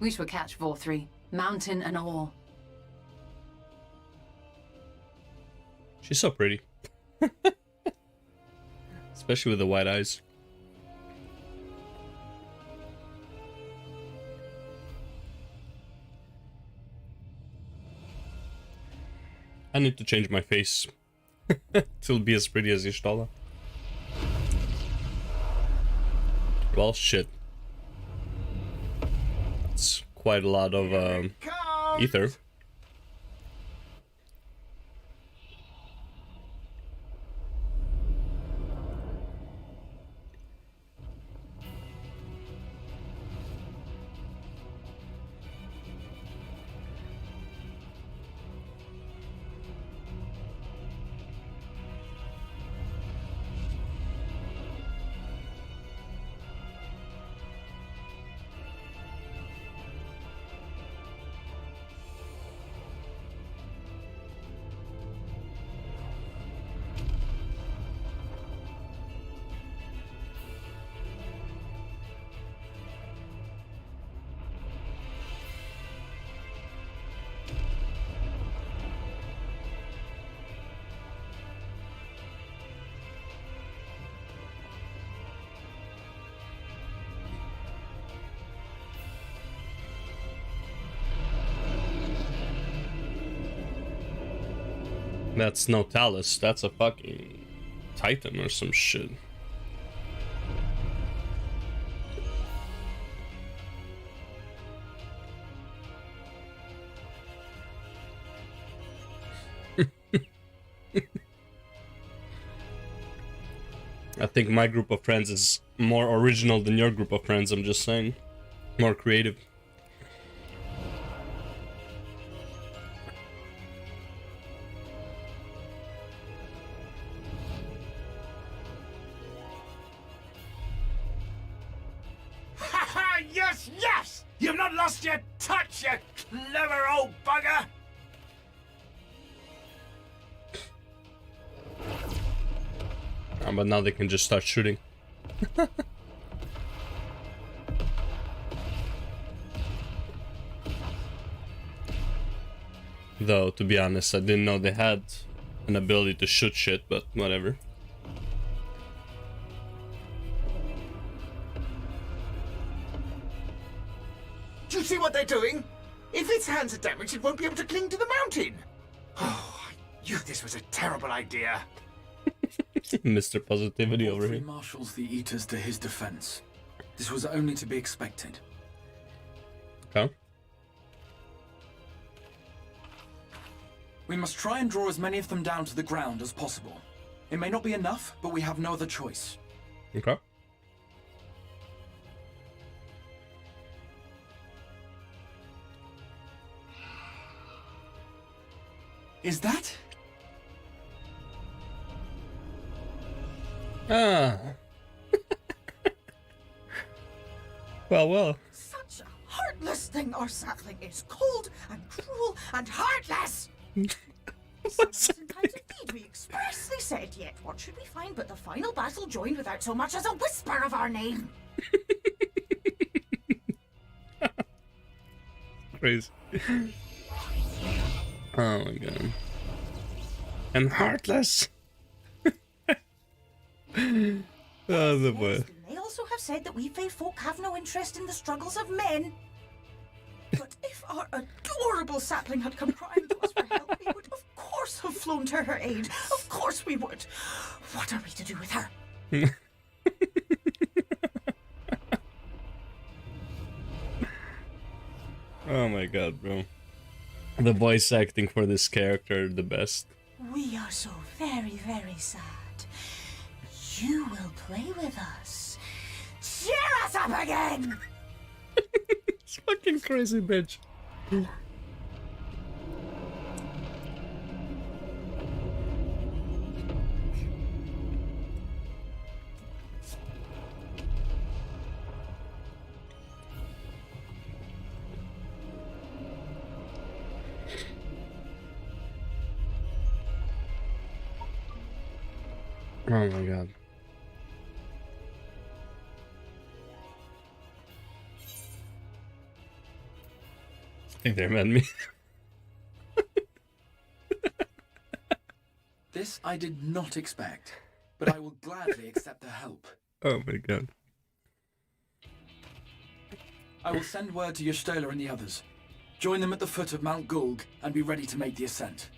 We shall catch Vorthri, mountain and all. She's so pretty. Especially with the white eyes. I need to change my face to be as pretty as Ishtala. Well, shit. It's quite a lot of ether. That's no Talus, that's a fucking Titan or some shit. I think my group of friends is more original than your group of friends, I'm just saying. More creative. Yes, yes! You've not lost your touch, you clever old bugger! But now they can just start shooting. Though, to be honest, I didn't know they had an ability to shoot shit, but whatever. Do you see what they're doing? If its hands are damaged, it won't be able to cling to the mountain. Oh, I knew this was a terrible idea. Mr. Positivity over here. Marshals the Eaters to his defense. This was only to be expected. Okay. We must try and draw as many of them down to the ground as possible. It may not be enough, but we have no other choice. Okay. Is that? Ah. Well. Such a heartless thing, our sapling is cold and cruel and heartless! Sometimes indeed we expressly said, yet what should we find but the final battle joined without so much as a whisper of our name? Crazy. Oh my god. I'm heartless. Oh, the boy. They also have said that we Fae folk have no interest in the struggles of men. But if our adorable sapling had come crying to us for help, we would of course have flown to her aid. Of course we would. What are we to do with her? Oh my god, bro. The voice acting for this character, the best. We are so very, very sad. You will play with us. Cheer us up again! It's fucking crazy, bitch. Oh my god. I think they're mad at me. This I did not expect, but I will gladly accept the help. Oh my god. I will send word to Y'shtola and the others. Join them at the foot of Mount Gulg and be ready to make the ascent.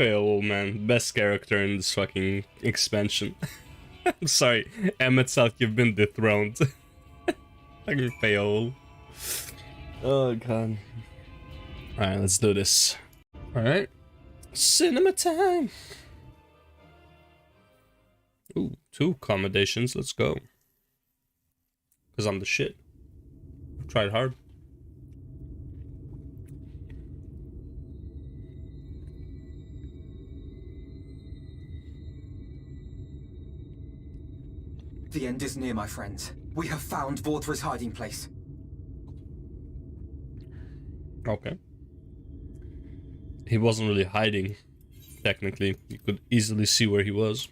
Oh man, best character in this fucking expansion. I'm sorry, Emmet, you've been dethroned. Fucking Feol. Oh god. Alright, let's do this. Alright. Cinema time! Ooh, 2 accommodations, let's go. Because I'm the shit. I've tried hard. The end is near, my friends. We have found Vorthra's hiding place. Okay. He wasn't really hiding, technically. You could easily see where he was.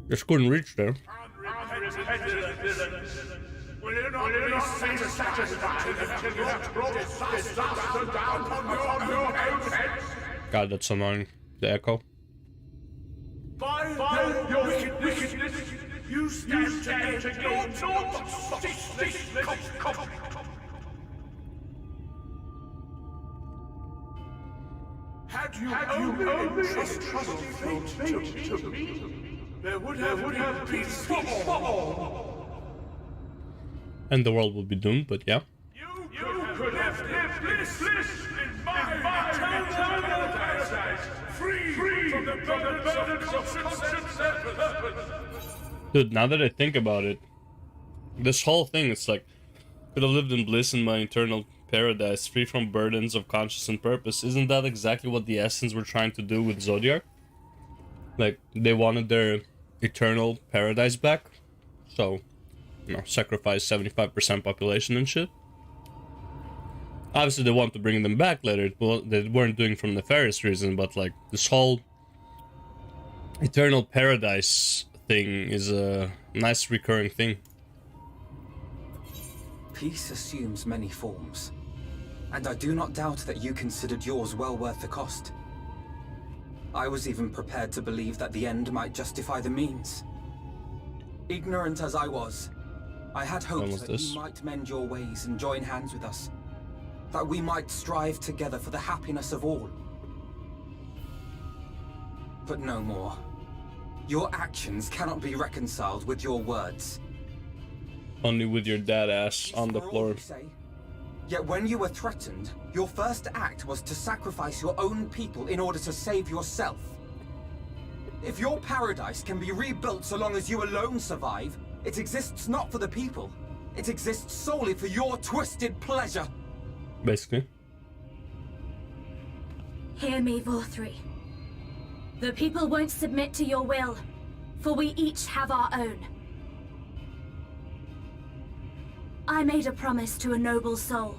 Just couldn't reach there. Will you not be satisfied until you have brought disaster down upon your own heads? God, that's annoying. The echo. By your wickedness, you stand to gain naught but ceaseless conflict. Had you only trusted fate to me, there would have been peace for all. And the world would be doomed, but yeah. You could have lived bliss in my eternal paradise, free from the burdens of conscience and purpose. Dude, now that I think about it, this whole thing, it's like, could have lived in bliss in my eternal paradise, free from burdens of conscience and purpose. Isn't that exactly what the Essence were trying to do with Zodiac? Like, they wanted their eternal paradise back, so, you know, sacrifice 75% population and shit. Obviously, they want to bring them back later. Well, they weren't doing it from nefarious reasons, but like, this whole eternal paradise thing is a nice recurring thing. Peace assumes many forms, and I do not doubt that you considered yours well worth the cost. I was even prepared to believe that the end might justify the means. Ignorant as I was, I had hopes that you might mend your ways and join hands with us. That we might strive together for the happiness of all. But no more. Your actions cannot be reconciled with your words. Only with your dad ass on the floor. Yet when you were threatened, your first act was to sacrifice your own people in order to save yourself. If your paradise can be rebuilt so long as you alone survive, it exists not for the people. It exists solely for your twisted pleasure. Basically. Hear me, Vorthri. The people won't submit to your will, for we each have our own. I made a promise to a noble soul,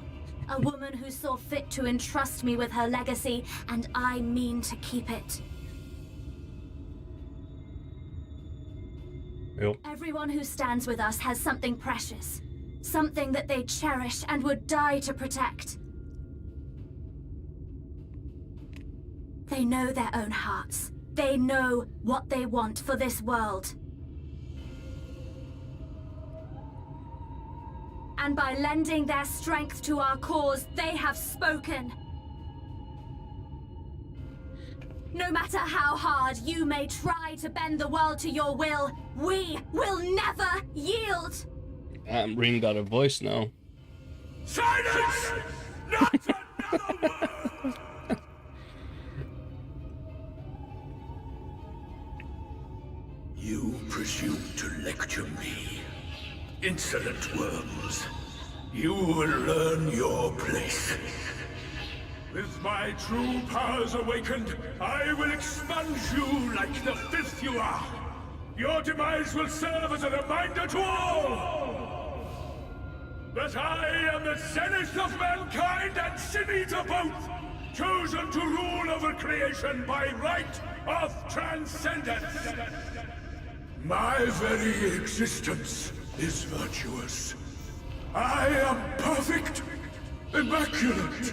a woman who saw fit to entrust me with her legacy, and I mean to keep it. Yep. Everyone who stands with us has something precious, something that they cherish and would die to protect. They know their own hearts. They know what they want for this world. And by lending their strength to our cause, they have spoken. No matter how hard you may try to bend the world to your will, we will never yield! Ring got a voice now. Silence! Not another word! You presume to lecture me. Insolent worms. You will learn your place. With my true powers awakened, I will expunge you like the filth you are. Your demise will serve as a reminder to all! that I am the zenith of mankind and Sin-Eater both, chosen to rule over creation by right of transcendence. My very existence is virtuous. I am perfect, immaculate.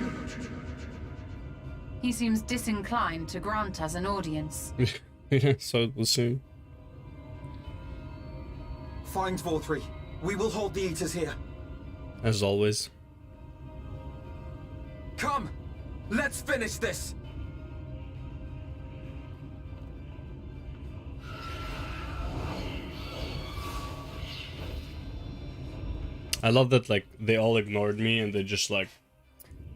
He seems disinclined to grant us an audience. So we'll see. Find Vorthree. We will hold the Eaters here. As always. Come! Let's finish this! I love that, like, they all ignored me and they just, like,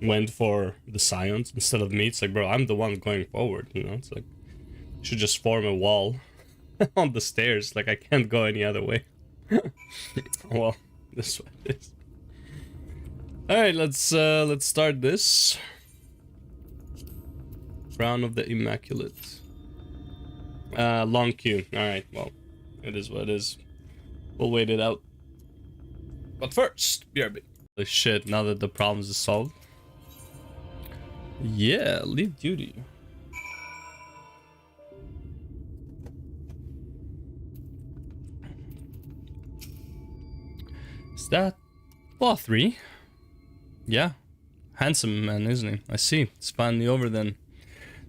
went for the Scions instead of me. It's like, bro, I'm the one going forward, you know? It's like, you should just form a wall on the stairs. Like, I can't go any other way. Well, this way it is. Alright, let's start this. Crown of the Immaculate. Long queue. Alright, well, it is what it is. We'll wait it out. But first, BRB. Holy shit, now that the problems is solved. Yeah, leave duty. Is that Vorthree? Yeah. Handsome man, isn't he? I see. It's finally over then.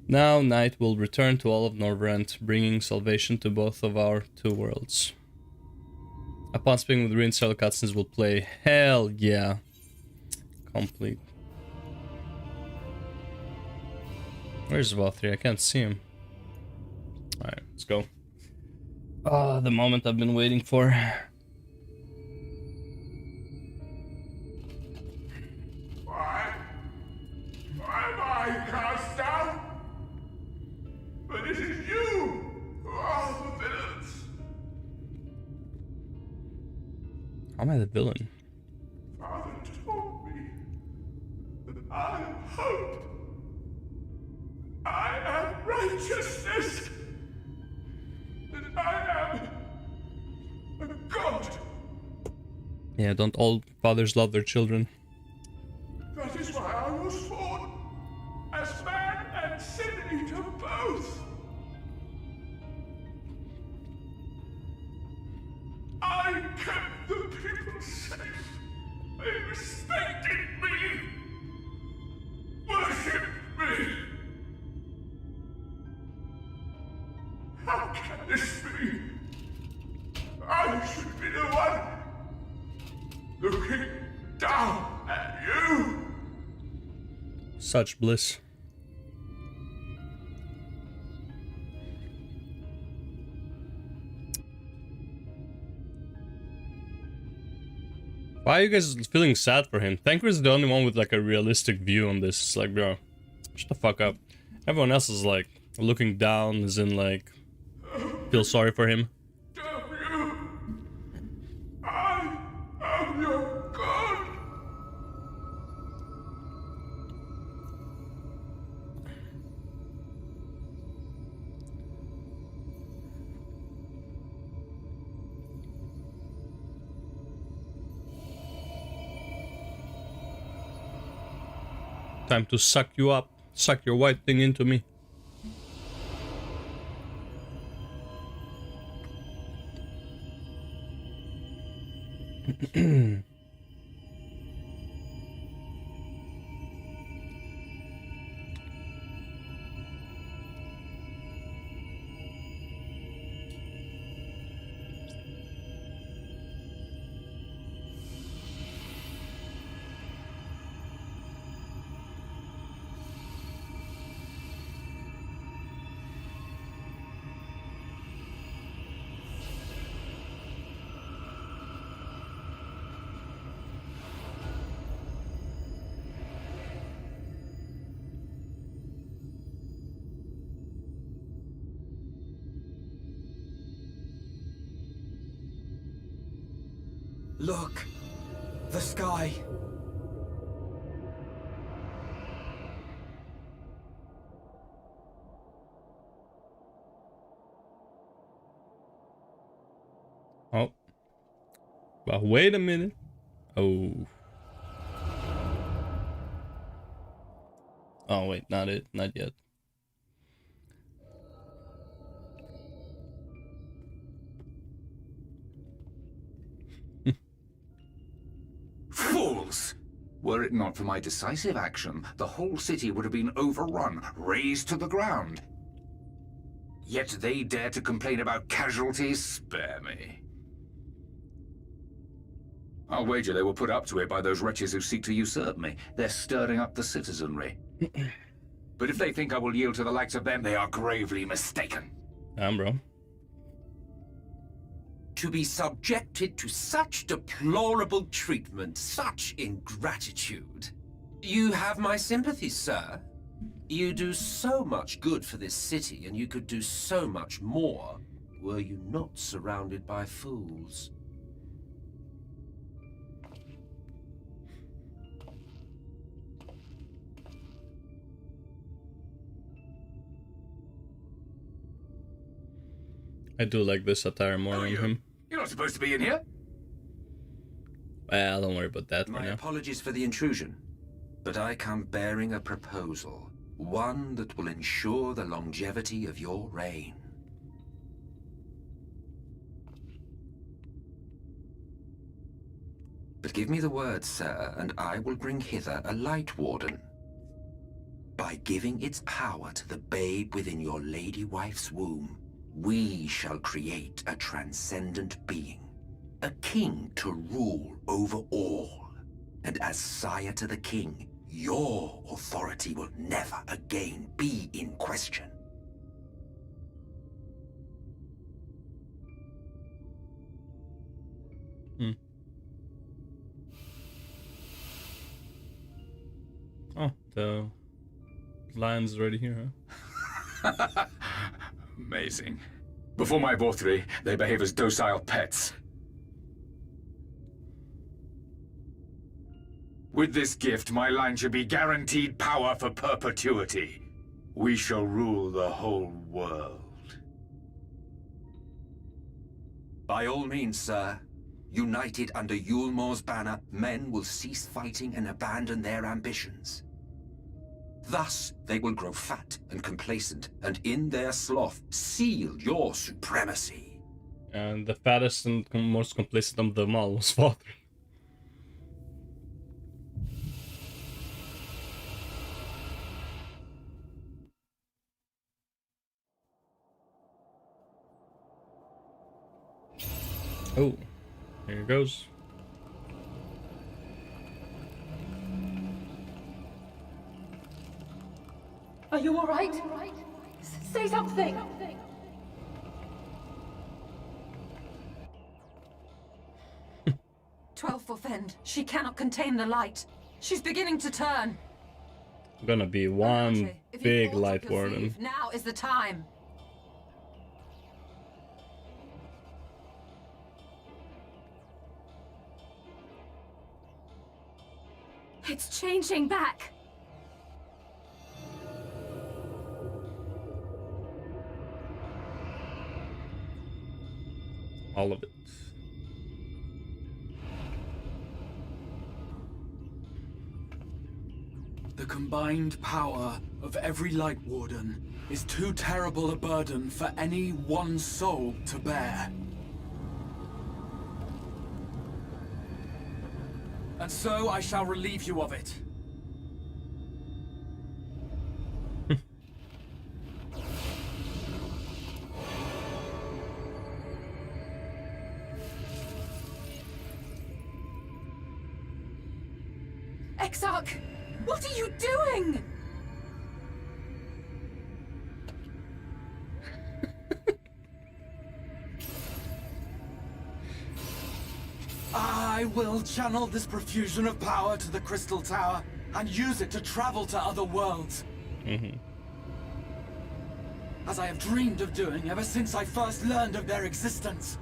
Now night will return to all of Norvrent, bringing salvation to both of our two worlds. Upon speaking with reinstalled cutscenes will play. Hell yeah. Complete. Where's Vorthree? I can't see him. Alright, let's go. Ah, the moment I've been waiting for. Why am I cast down? But it is you who are the villains. How am I the villain? Father told me that I am hope. I am righteousness. That I am a god. Yeah, don't all fathers love their children? That is why I was born. As man and Sin-Eater both. I kept the people safe. They respected me. Worshipped me. How can this be? I should be the one looking down at you. Such bliss. Why are you guys feeling sad for him? Thancred is the only one with like a realistic view on this. It's like, bro, shut the fuck up. Everyone else is like looking down, as in like feel sorry for him. I am your god. Time to suck you up. Suck your white thing into me. Look, the sky. Oh. But wait a minute. Oh. Oh wait, not yet. Fools! Were it not for my decisive action, the whole city would have been overrun, razed to the ground. Yet they dare to complain about casualties? Spare me. I'll wager they were put up to it by those wretches who seek to usurp me. They're stirring up the citizenry. But if they think I will yield to the likes of them, they are gravely mistaken. Bro. To be subjected to such deplorable treatment, such ingratitude. You have my sympathies, sir. You do so much good for this city, and you could do so much more were you not surrounded by fools. I do like this attire more on him. You're not supposed to be in here. Well, don't worry about that for My now. apologies for the intrusion, but I come bearing a proposal. One that will ensure the longevity of your reign. But give me the word, sir, and I will bring hither a Light Warden. By giving its power to the babe within your lady wife's womb, we shall create a transcendent being, a king to rule over all. And as sire to the king, your authority will never again be in question. Oh, the lion's already here, huh? Amazing. Before my Vorthri, they behave as docile pets. With this gift, my line should be guaranteed power for perpetuity. We shall rule the whole world. By all means, sir. United under Yulmor's banner, men will cease fighting and abandon their ambitions. Thus, they will grow fat and complacent, and in their sloth, seal your supremacy. And the fattest and most complacent of them all was Father. Oh, here it goes. Are you all right? Say something! Twelfth End. She cannot contain the light. She's beginning to turn. Gonna be one big Light Warden. Sleeve, now is the time. It's changing back. All of it. The combined power of every Light Warden is too terrible a burden for any one soul to bear. And so I shall relieve you of it. Exarch! What are you doing? I will channel this profusion of power to the Crystal Tower and use it to travel to other worlds. As I have dreamed of doing ever since I first learned of their existence.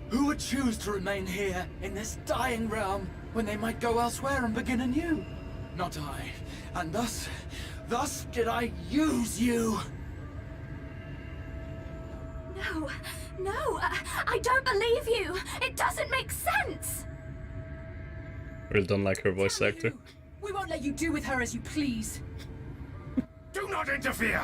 Who would choose to remain here in this dying realm when they might go elsewhere and begin anew? Not I. And thus did I use you. No, I don't believe you. It doesn't make sense. Really don't like her voice actor. We won't let you do with her as you please. Do not interfere!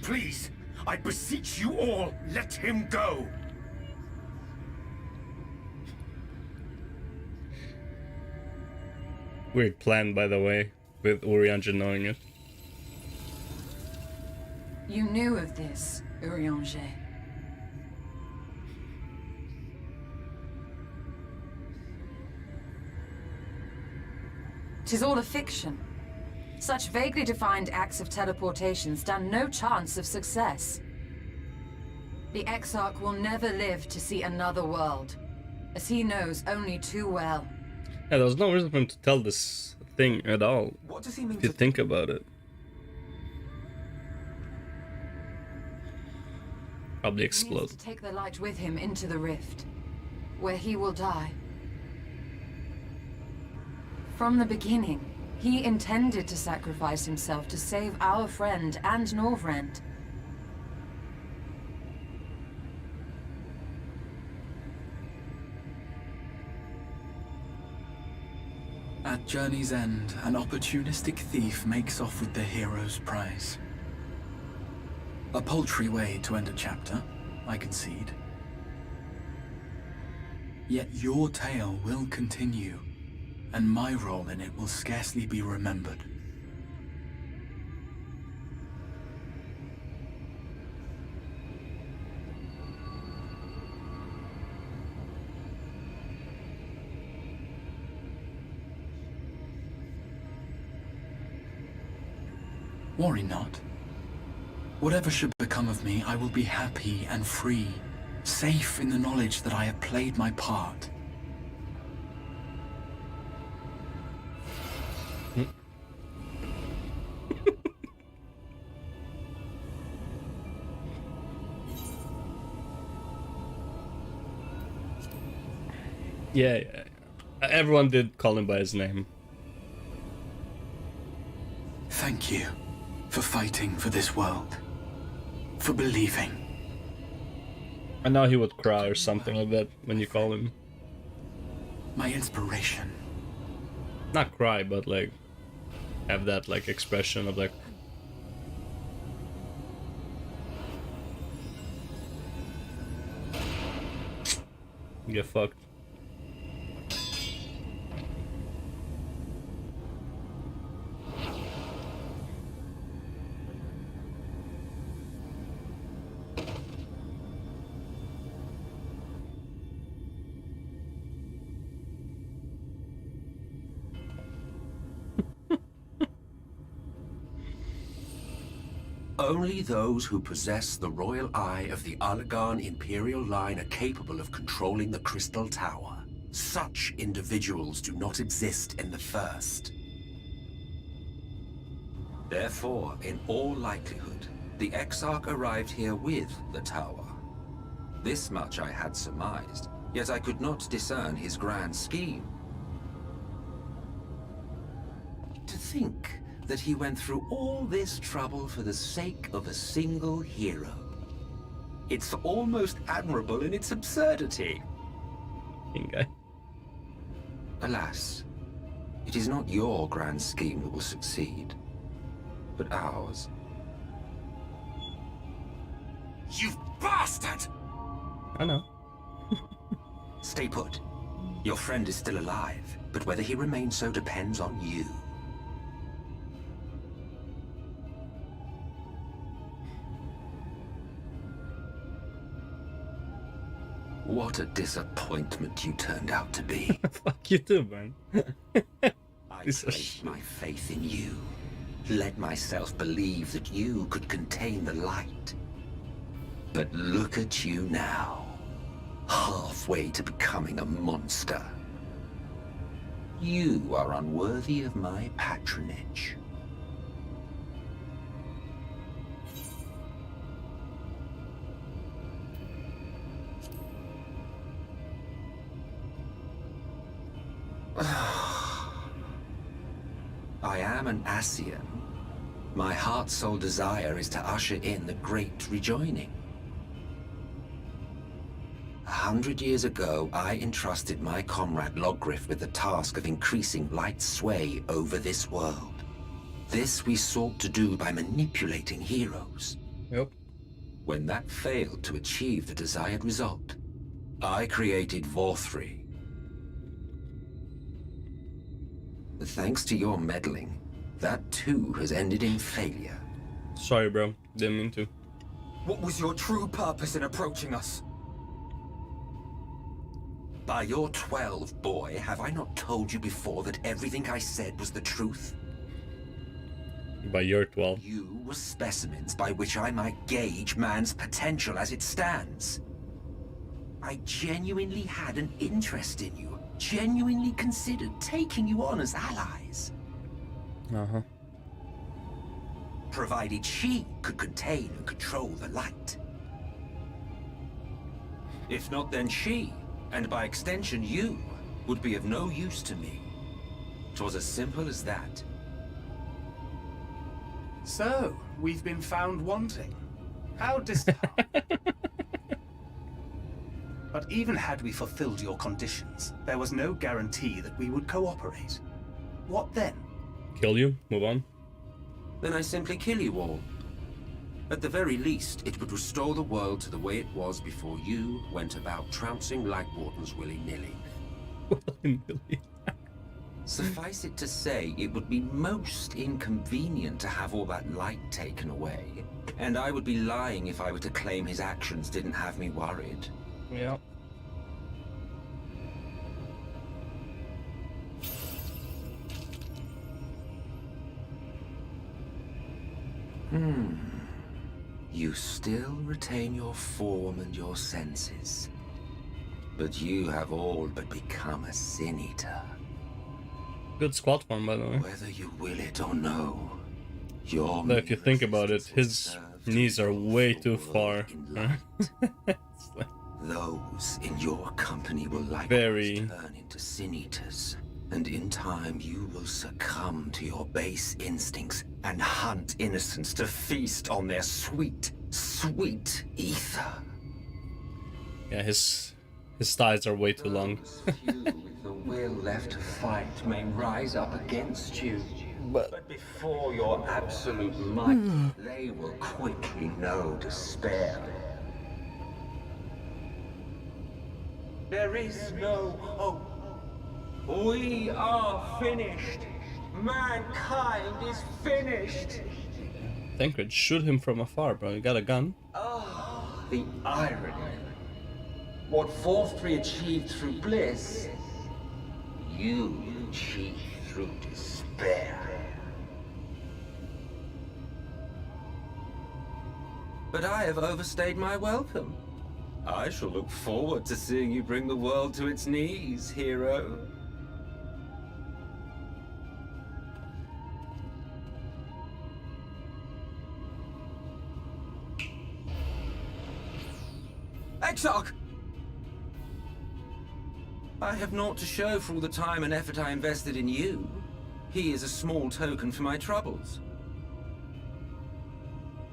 Please, I beseech you all, let him go! Weird plan, by the way, with Urianger knowing it. You knew of this, Urianger. Tis all a fiction. Such vaguely defined acts of teleportation stand no chance of success. The Exarch will never live to see another world, as he knows only too well. Yeah, there was no reason for him to tell this thing at all. What does he mean if you think about it? Probably He explode. needs to take the light with him into the rift, where he will die. From the beginning, he intended to sacrifice himself to save our friend and Norvrend. At journey's end, an opportunistic thief makes off with the hero's prize. A paltry way to end a chapter, I concede. Yet your tale will continue, and my role in it will scarcely be remembered. Worry not. Whatever should become of me, I will be happy and free, safe in the knowledge that I have played my part. Yeah. Everyone did call him by his name. Thank you for fighting for this world, for believing. I know he would cry or something like that when you call him. My inspiration. Not cry, but like have that like expression of like get fucked. Only those who possess the royal eye of the Allagan Imperial line are capable of controlling the Crystal Tower. Such individuals do not exist in the First. Therefore, in all likelihood, the Exarch arrived here with the tower. This much I had surmised, yet I could not discern his grand scheme. To think that he went through all this trouble for the sake of a single hero. It's almost admirable in its absurdity. Okay. Alas, it is not your grand scheme that will succeed, but ours. You bastard! I know. Stay put. Your friend is still alive, but whether he remains so depends on you. What a disappointment you turned out to be. Fuck you too, man. I placed my faith in you. Let myself believe that you could contain the light. But look at you now. Halfway to becoming a monster. You are unworthy of my patronage. I am an Ascian. My heart's sole desire is to usher in the great rejoining. 100 years ago, I entrusted my comrade Logriff with the task of increasing light's sway over this world. This we sought to do by manipulating heroes. Yep. When that failed to achieve the desired result, I created Vorthri. Thanks to your meddling, that too has ended in failure. Sorry, bro. Didn't mean to. What was your true purpose in approaching us? By your 12, boy, have I not told you before that everything I said was the truth? By your 12. You were specimens by which I might gauge man's potential as it stands. I genuinely had an interest in you, genuinely considered taking you on as allies. Uh-huh. Provided she could contain and control the light. If not, then she, and by extension you, would be of no use to me. 'Twas as simple as that. So, we've been found wanting. How disheartening. But even had we fulfilled your conditions, there was no guarantee that we would cooperate. What then? Kill you? Move on? Then I simply kill you all. At the very least, it would restore the world to the way it was before you went about trouncing Light Wardens willy-nilly. Willy-nilly. Suffice it to say, it would be most inconvenient to have all that light taken away. And I would be lying if I were to claim his actions didn't have me worried. Yeah. You still retain your form and your senses. But you have all but become a Sin Eater. Good squat form, by the way. Whether you will it or no, your Though if you think about it, his knees are way too far. Those in your company will likewise Very turn into Sin Eaters. And in time, you will succumb to your base instincts and hunt innocents to feast on their sweet, sweet ether. Yeah, his thighs are way too long. Few with the will left to fight may rise up against you. But before your absolute might, they will quickly know despair. There is no hope. We are finished. Mankind is finished. Tancred, shoot him from afar, bro. You got a gun? Oh, the irony. What Vorthri achieved through bliss, you achieved through despair. But I have overstayed my welcome. I shall look forward to seeing you bring the world to its knees, hero. Exarch! I have naught to show for all the time and effort I invested in you. He is a small token for my troubles.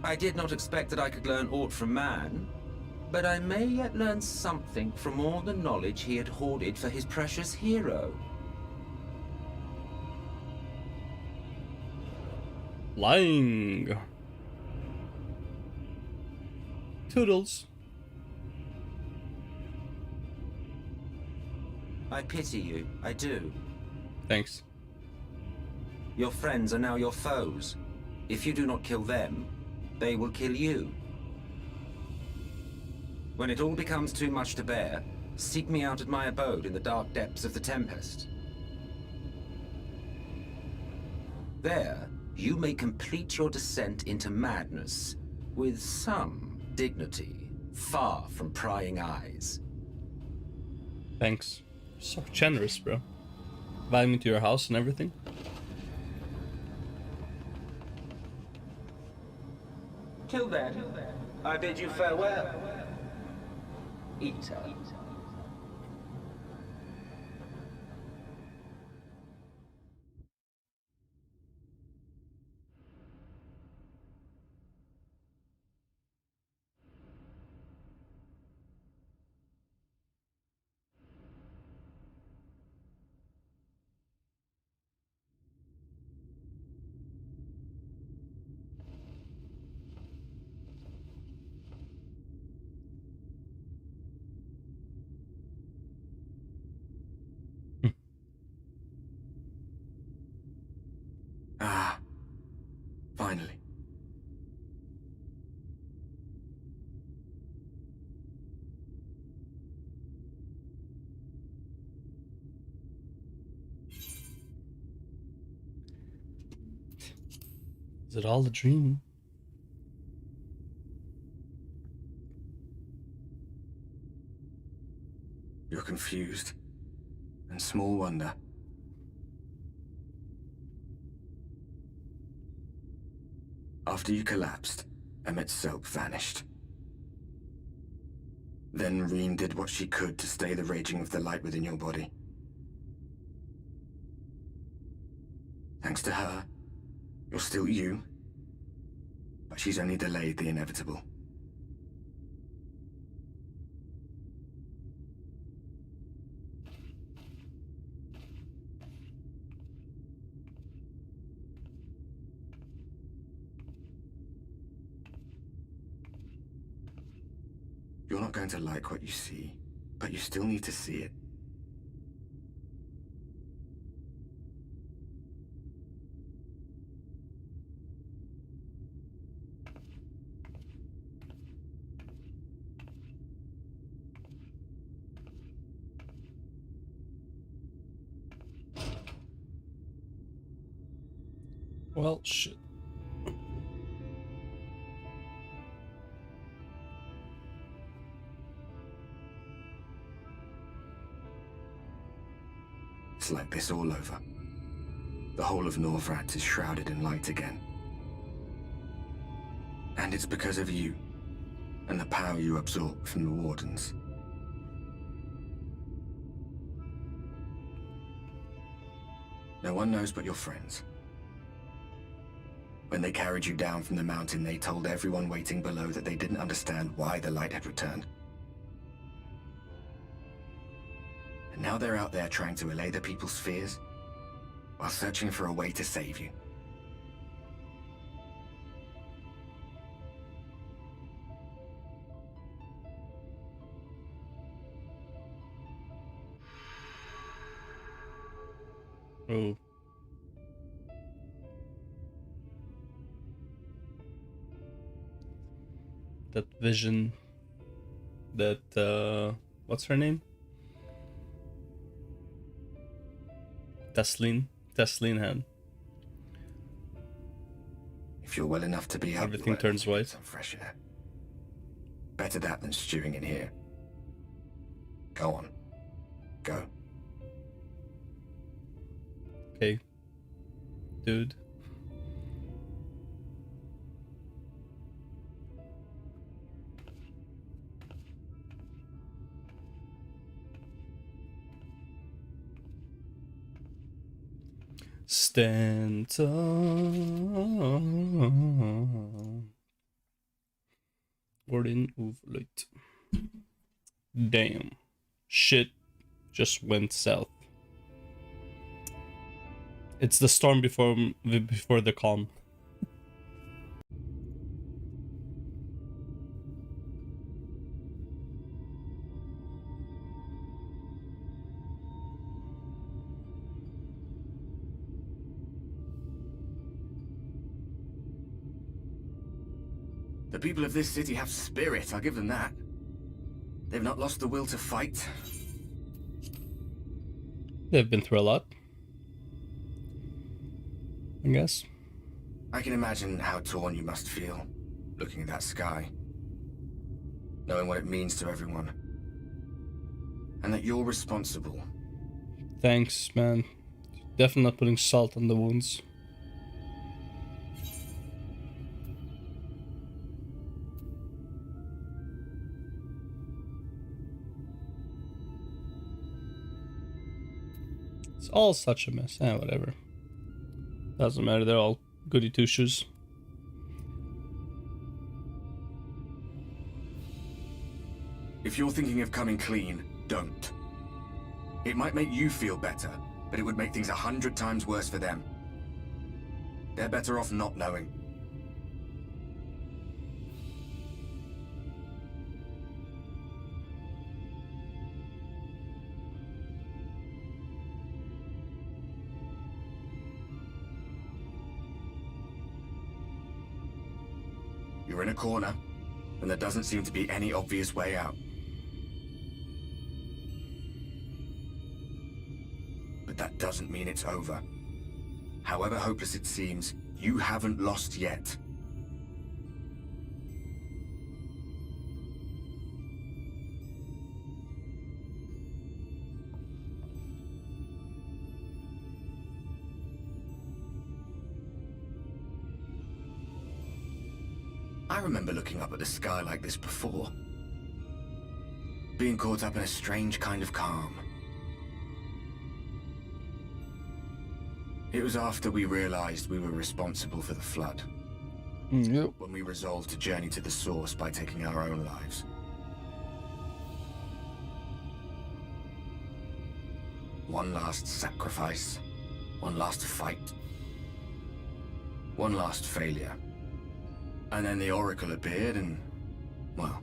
I did not expect that I could learn aught from man, but I may yet learn something from all the knowledge he had hoarded for his precious hero. Lying. Toodles. I pity you, I do. Thanks. Your friends are now your foes. If you do not kill them, they will kill you. When it all becomes too much to bear, seek me out at my abode in the dark depths of the Tempest. There, you may complete your descent into madness, with some dignity, far from prying eyes. Thanks. So generous, bro. Inviting me to your house and everything. Till then, I bid you farewell. Eater. it all a dream? You're confused. And small wonder. After you collapsed, Emmet's self vanished. Then Reen did what she could to stay the raging of the light within your body. Thanks to her, you're still you, but she's only delayed the inevitable. You're not going to like what you see, but you still need to see it. Well, shit. It's like this all over. The whole of Norvrat is shrouded in light again. And it's because of you, and the power you absorb from the Wardens. No one knows but your friends. When they carried you down from the mountain, they told everyone waiting below that they didn't understand why the light had returned. And now they're out there trying to allay the people's fears, while searching for a way to save you. Oh. That vision that, what's her name? Teslin had. If you're well enough to be out, everything turns white. Some fresh air. Better that than stewing in here. Go on. Go. Okay. Dude. Stand tall. Warden of Light. Damn. Shit just went south. It's the storm before the calm. The people of this city have spirit, I'll give them that. They've not lost the will to fight. They've been through a lot, I guess. I can imagine how torn you must feel, looking at that sky. Knowing what it means to everyone. And that you're responsible. Thanks, man. Definitely not putting salt on the wounds. It's all such a mess. Whatever. Doesn't matter, they're all goody two-shoes. If you're thinking of coming clean, don't. It might make you feel better, but it would make things 100 times worse for them. They're better off not knowing. You're in a corner, and there doesn't seem to be any obvious way out. But that doesn't mean it's over. However hopeless it seems, You haven't lost yet. I remember looking up at the sky like this before. Being caught up in a strange kind of calm. It was after we realized we were responsible for the flood. Yep. When we resolved to journey to the source by taking our own lives. One last sacrifice. One last fight. One last failure. And then the Oracle appeared and, well,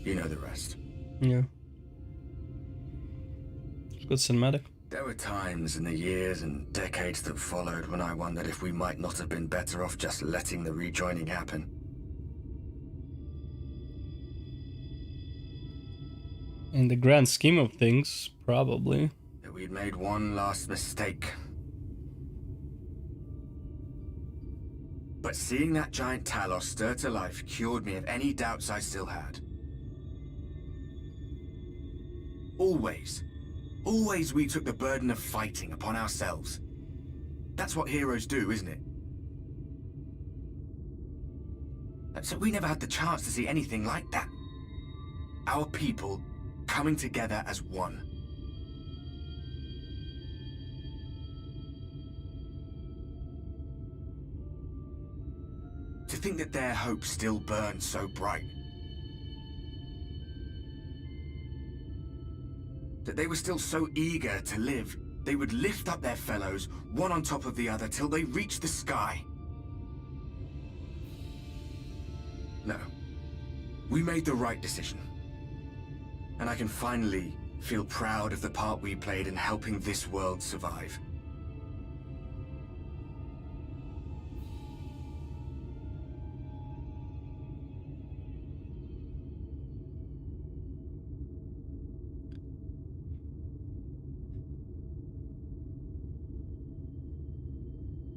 you know the rest. Yeah. It's good cinematic. There were times in the years and decades that followed when I wondered if we might not have been better off just letting the rejoining happen. In the grand scheme of things, probably. That we'd made one last mistake. But seeing that giant Talos stir to life cured me of any doubts I still had. Always we took the burden of fighting upon ourselves. That's what heroes do, isn't it? So we never had the chance to see anything like that. Our people coming together as one. To think that their hope still burns so bright. That they were still so eager to live, they would lift up their fellows, one on top of the other, till they reached the sky. No. We made the right decision. And I can finally feel proud of the part we played in helping this world survive.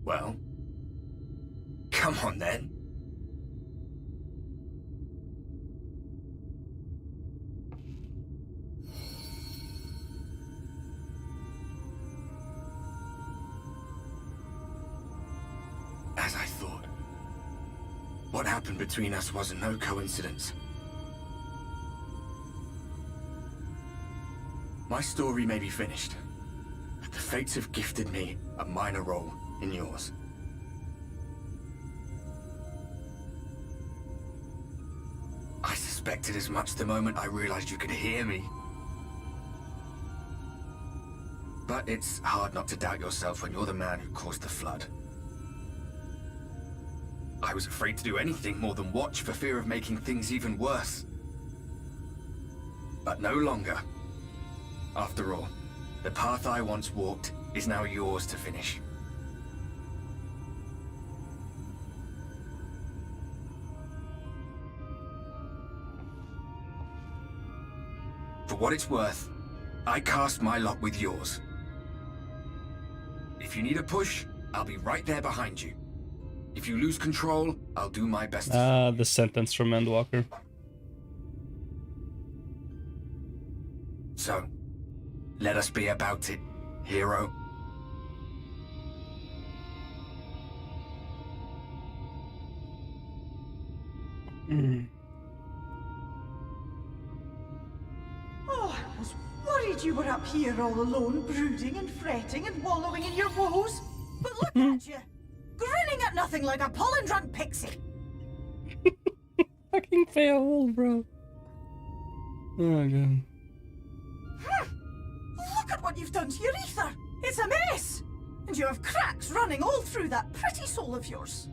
Well, come on then. As I thought, what happened between us was no coincidence. My story may be finished, but the fates have gifted me a minor role in yours. I suspected as much the moment I realized you could hear me. But it's hard not to doubt yourself when you're the man who caused the flood. I was afraid to do anything more than watch for fear of making things even worse. But no longer. After all, the path I once walked is now yours to finish. For what it's worth, I cast my lot with yours. If you need a push, I'll be right there behind you. If you lose control, I'll do my best to... the sentence from Endwalker. So, let us be about it, hero. Oh, I was worried you were up here all alone, brooding and fretting and wallowing in your woes. But look at you, grinning at nothing like a pollen-drunk pixie. Fucking fail, bro. Oh my god. Look at what you've done to your ether. It's a mess. And you have cracks running all through that pretty soul of yours.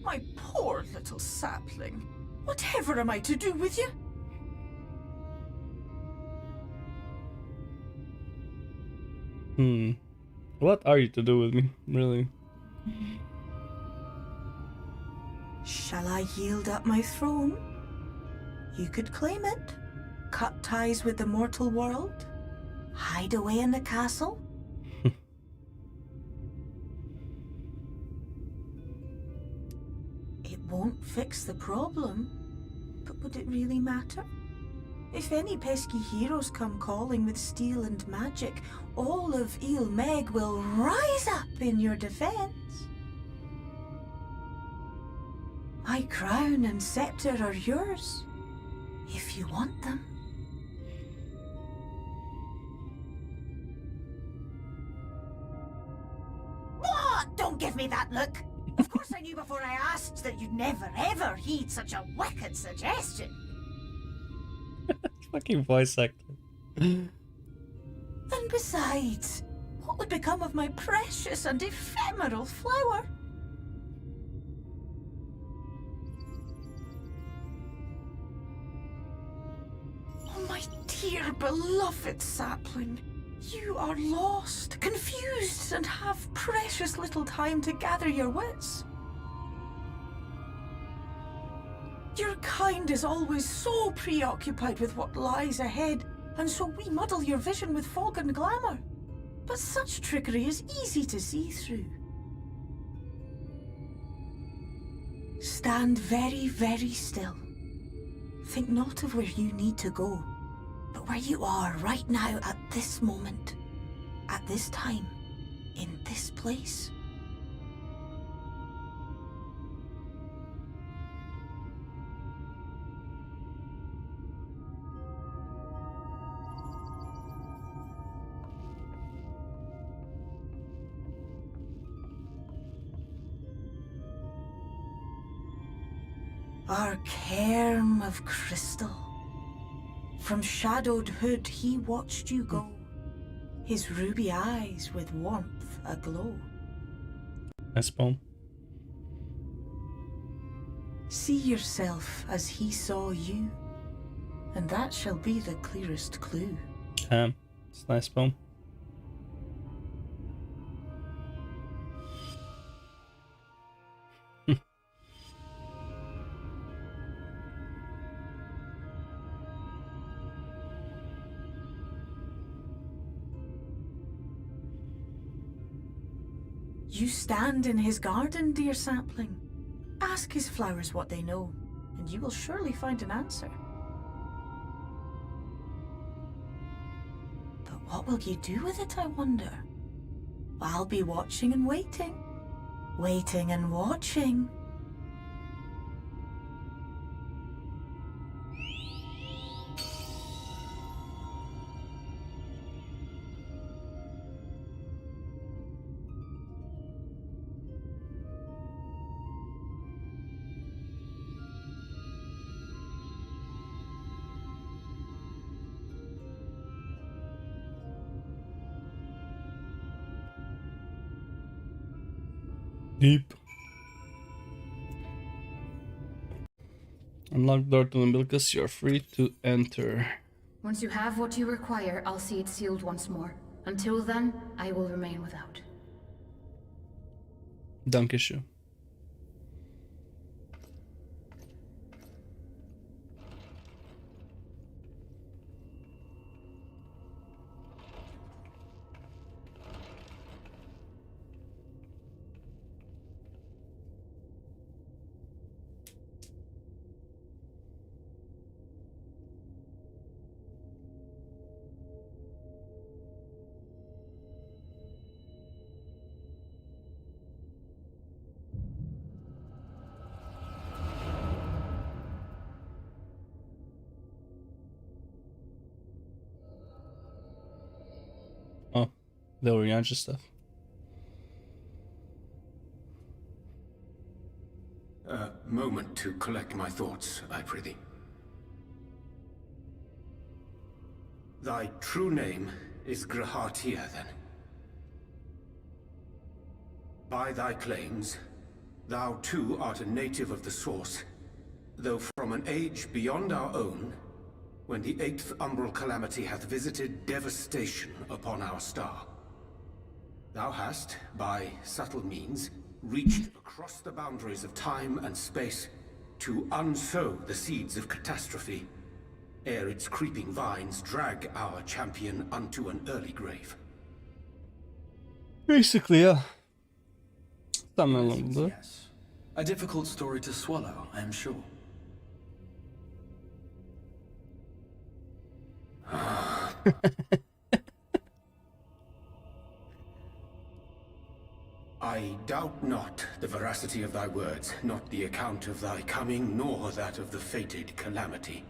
My poor little sapling. Whatever am I to do with you? What are you to do with me, really? Shall I yield up my throne? You could claim it, cut ties with the mortal world, hide away in the castle, won't fix the problem. But would it really matter? If any pesky heroes come calling with steel and magic, all of Il Meg will rise up in your defense. My crown and scepter are yours, if you want them. What? Don't give me that look! Of course I knew before I asked that you'd never ever heed such a wicked suggestion. Fucking voice actor. And besides, what would become of my precious and ephemeral flower? Oh, my dear beloved sapling. You are lost, confused, and have precious little time to gather your wits. Your kind is always so preoccupied with what lies ahead, and so we muddle your vision with fog and glamour. But such trickery is easy to see through. Stand very, very still. Think not of where you need to go, but where you are right now at this moment, at this time, in this place. Our cairn of crystal. From shadowed hood he watched you go, his ruby eyes with warmth aglow. Nice poem. See yourself as he saw you, and that shall be the clearest clue. It's a nice poem. You stand in his garden, dear sapling. Ask his flowers what they know, and you will surely find an answer. But what will you do with it, I wonder? I'll be watching and waiting. Waiting and watching. Deep. Unlock door to Umbilicus, you're free to enter. Once you have what you require, I'll see it sealed once more. Until then, I will remain without. Dankeschön. Oh, the Oriancha stuff. A moment to collect my thoughts, I prithee. Thy true name is Grahatia, then. By thy claims, thou too art a native of the Source, though from an age beyond our own, when the 8th umbral calamity hath visited devastation upon our star. Thou hast, by subtle means, reached across the boundaries of time and space to unsow the seeds of catastrophe, ere its creeping vines drag our champion unto an early grave. Basically, yeah. Something along there. Yes. A difficult story to swallow, I am sure. I doubt not the veracity of thy words, not the account of thy coming, nor that of the fated calamity.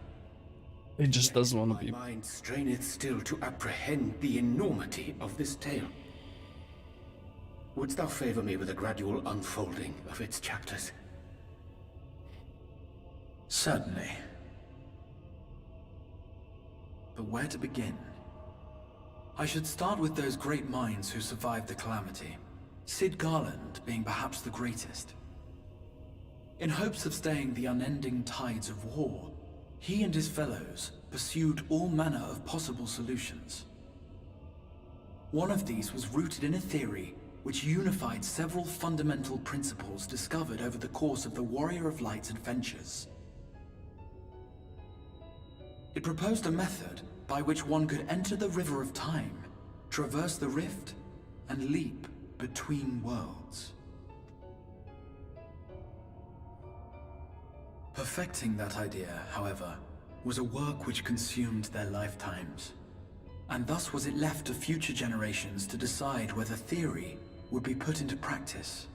He just doesn't want to be. My mind straineth still to apprehend the enormity of this tale. Wouldst thou favor me with a gradual unfolding of its chapters? Certainly. But where to begin? I should start with those great minds who survived the calamity. Sid Garland being perhaps the greatest. In hopes of staying the unending tides of war, he and his fellows pursued all manner of possible solutions. One of these was rooted in a theory which unified several fundamental principles discovered over the course of the Warrior of Light's adventures. It proposed a method by which one could enter the River of Time, traverse the rift, and leap between worlds. Perfecting that idea, however, was a work which consumed their lifetimes, and thus was it left to future generations to decide whether theory would be put into practice.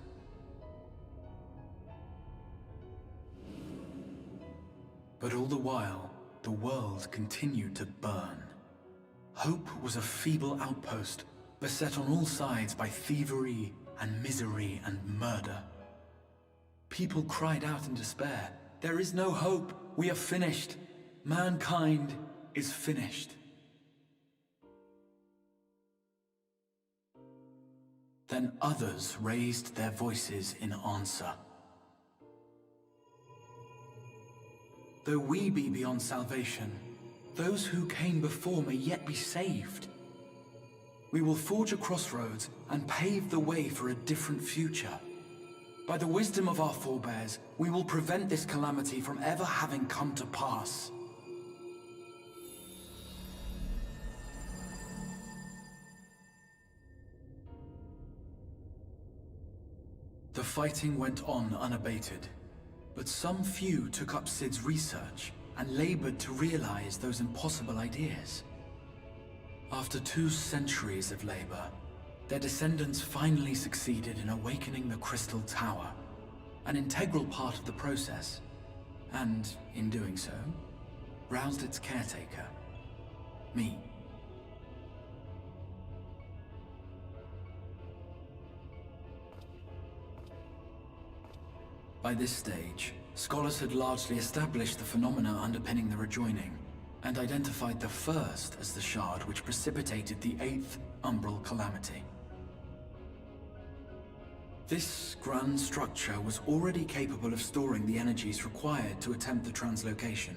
But all the while, the world continued to burn. Hope was a feeble outpost, beset on all sides by thievery and misery and murder. People cried out in despair, "There is no hope, we are finished. Mankind is finished." Then others raised their voices in answer. Though we be beyond salvation, those who came before may yet be saved. We will forge a crossroads and pave the way for a different future. By the wisdom of our forebears, we will prevent this calamity from ever having come to pass. The fighting went on unabated, but some few took up Sid's research and labored to realize those impossible ideas. After 2 centuries of labor, their descendants finally succeeded in awakening the Crystal Tower, an integral part of the process, and, in doing so, roused its caretaker, me. By this stage, scholars had largely established the phenomena underpinning the rejoining, and identified the first as the shard which precipitated the 8th Umbral Calamity. This grand structure was already capable of storing the energies required to attempt the translocation.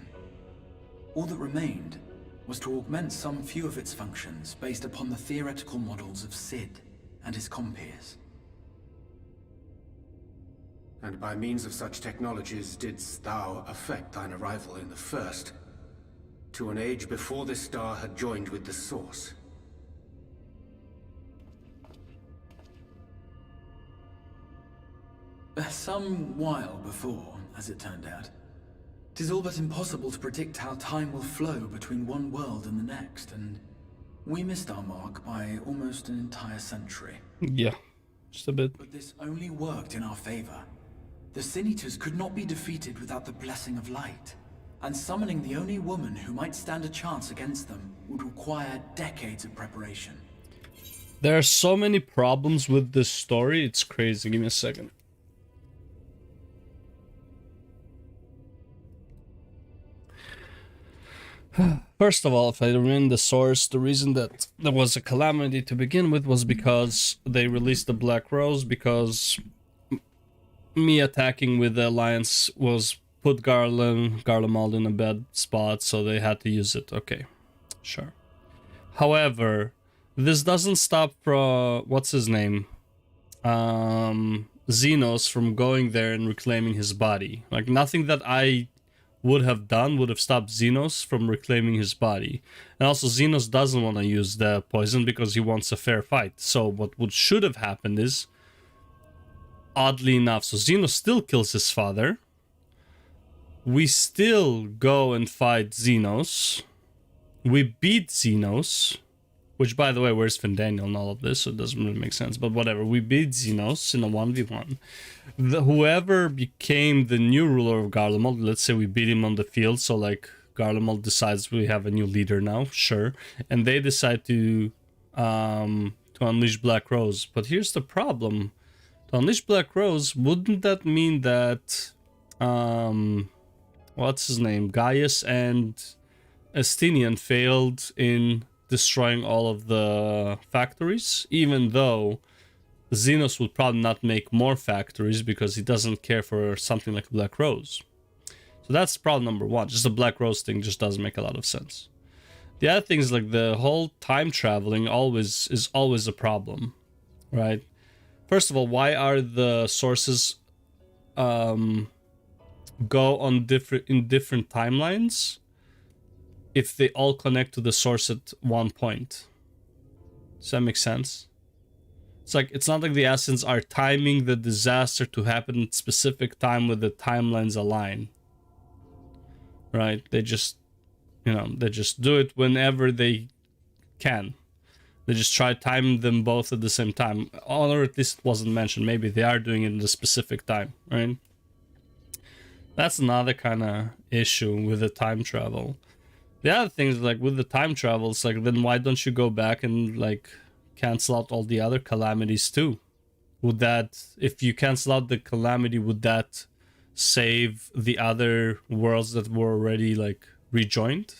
All that remained was to augment some few of its functions based upon the theoretical models of Sid and his compeers. And by means of such technologies didst thou effect thine arrival in the first, to an age before this star had joined with the Source. Some while before, as it turned out. 'Tis all but impossible to predict how time will flow between one world and the next, and we missed our mark by almost an entire century. Yeah, just a bit. But this only worked in our favor. The Sin Eaters could not be defeated without the blessing of light, and summoning the only woman who might stand a chance against them would require decades of preparation. There are so many problems with this story, it's crazy. Give me a second. First of all, if I remember the source, the reason that there was a calamity to begin with was because they released the Black Rose, because me attacking with the Alliance was put Garlemald in a bad spot, so they had to use it. Okay, sure. However, this doesn't stop what's his name? Xenos from going there and reclaiming his body. Like, nothing that I would have done would have stopped Xenos from reclaiming his body. And also, Xenos doesn't want to use the poison because he wants a fair fight. So what should have happened is oddly enough, so Xenos still kills his father. We still go and fight Xenos. We beat Xenos. Which, by the way, where's Findaniel and all of this? So it doesn't really make sense. But whatever. We beat Xenos in a 1v1. Whoever became the new ruler of Garlemald, let's say we beat him on the field. So, like, Garlemald decides we have a new leader now. Sure. And they decide to unleash Black Rose. But here's the problem. To unleash Black Rose, wouldn't that mean that... what's his name? Gaius and Estinian failed in destroying all of the factories, even though Xenos would probably not make more factories because he doesn't care for something like Black Rose. So that's problem number one. Just the Black Rose thing just doesn't make a lot of sense. The other thing is like the whole time traveling is always a problem, right? First of all, why are the sources go on different timelines if they all connect to the source at one point? Does that make sense? It's like, it's not like the Assassins are timing the disaster to happen at a specific time with the timelines align. Right? They just, you know, they just do it whenever they can. They just try to time them both at the same time. Or at least it wasn't mentioned. Maybe they are doing it at a specific time, right? That's another kind of issue with the time travel. The other thing is, like, with the time travel, it's like, then why don't you go back and, like, cancel out all the other calamities too? Would that, if you cancel out the calamity, would that save the other worlds that were already, like, rejoined?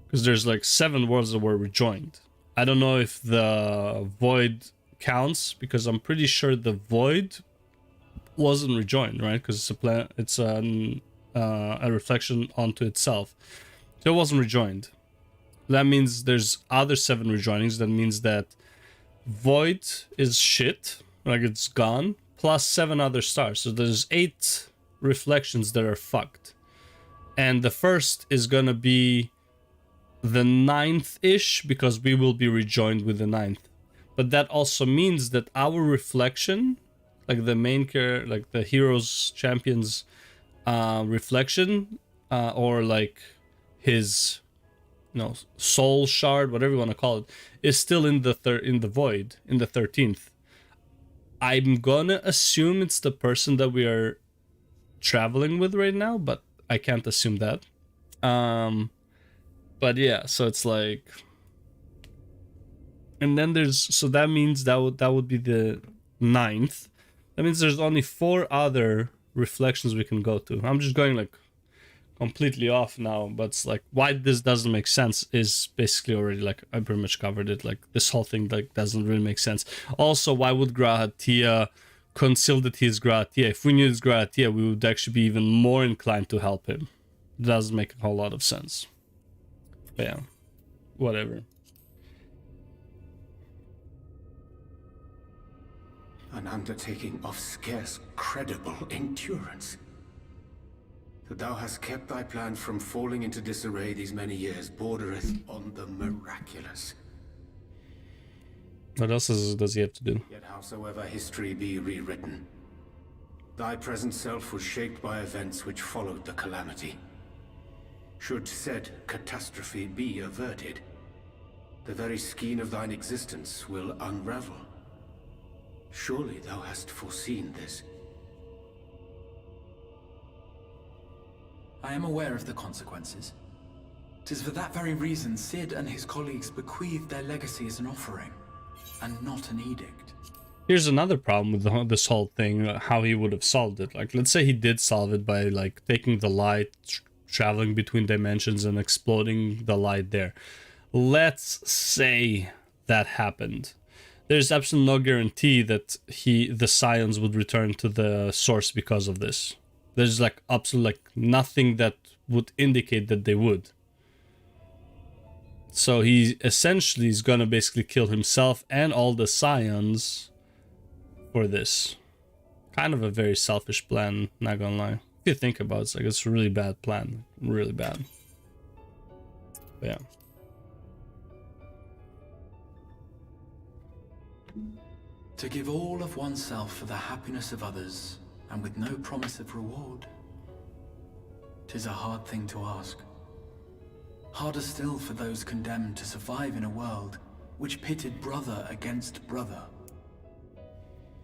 Because there's, like, 7 worlds that were rejoined. I don't know if the Void counts, because I'm pretty sure the Void wasn't rejoined, right? Because it's a reflection onto itself. So it wasn't rejoined. That means there's other 7 rejoinings. That means that Void is shit, like it's gone, plus 7 other stars. So there's 8 reflections that are fucked. And the first is gonna be the 9th-ish, because we will be rejoined with the 9th. But that also means that our reflection, like the main character, like the hero's champion's reflection, or like his, you know, soul shard, whatever you want to call it, is still in the Void, in the 13th. I'm gonna assume it's the person that we are traveling with right now, but I can't assume that. But yeah, so it's like, and then there's, so that means that would be the 9th. That means there's only 4 other reflections we can go to. I'm just going like completely off now, but it's like, why this doesn't make sense is basically already, like, I pretty much covered it. Like, this whole thing, like, doesn't really make sense. Also, why would Grahatia conceal that he's Grahatia? If we knew it's Grahatia, we would actually be even more inclined to help him. It doesn't make a whole lot of sense. But yeah, whatever. An undertaking of scarce credible endurance. That thou hast kept thy plan from falling into disarray these many years bordereth on the miraculous. What else does he have to do? Yet howsoever history be rewritten, thy present self was shaped by events which followed the calamity. Should said catastrophe be averted, the very skein of thine existence will unravel. Surely thou hast foreseen this. I am aware of the consequences. 'Tis for that very reason Cid and his colleagues bequeathed their legacy as an offering, and not an edict. Here's another problem with this whole thing, how he would have solved it. Like, let's say he did solve it by, like, taking the light, traveling between dimensions and exploding the light there. Let's say that happened. There's absolutely no guarantee that the Scions would return to the source because of this. There's, like, absolutely, like, nothing that would indicate that they would. So he essentially is gonna basically kill himself and all the Scions for this. Kind of a very selfish plan, not gonna lie. If you think about it, it's like, it's a really bad plan. Really bad. But yeah. To give all of oneself for the happiness of others, and with no promise of reward. 'Tis a hard thing to ask. Harder still for those condemned to survive in a world which pitted brother against brother.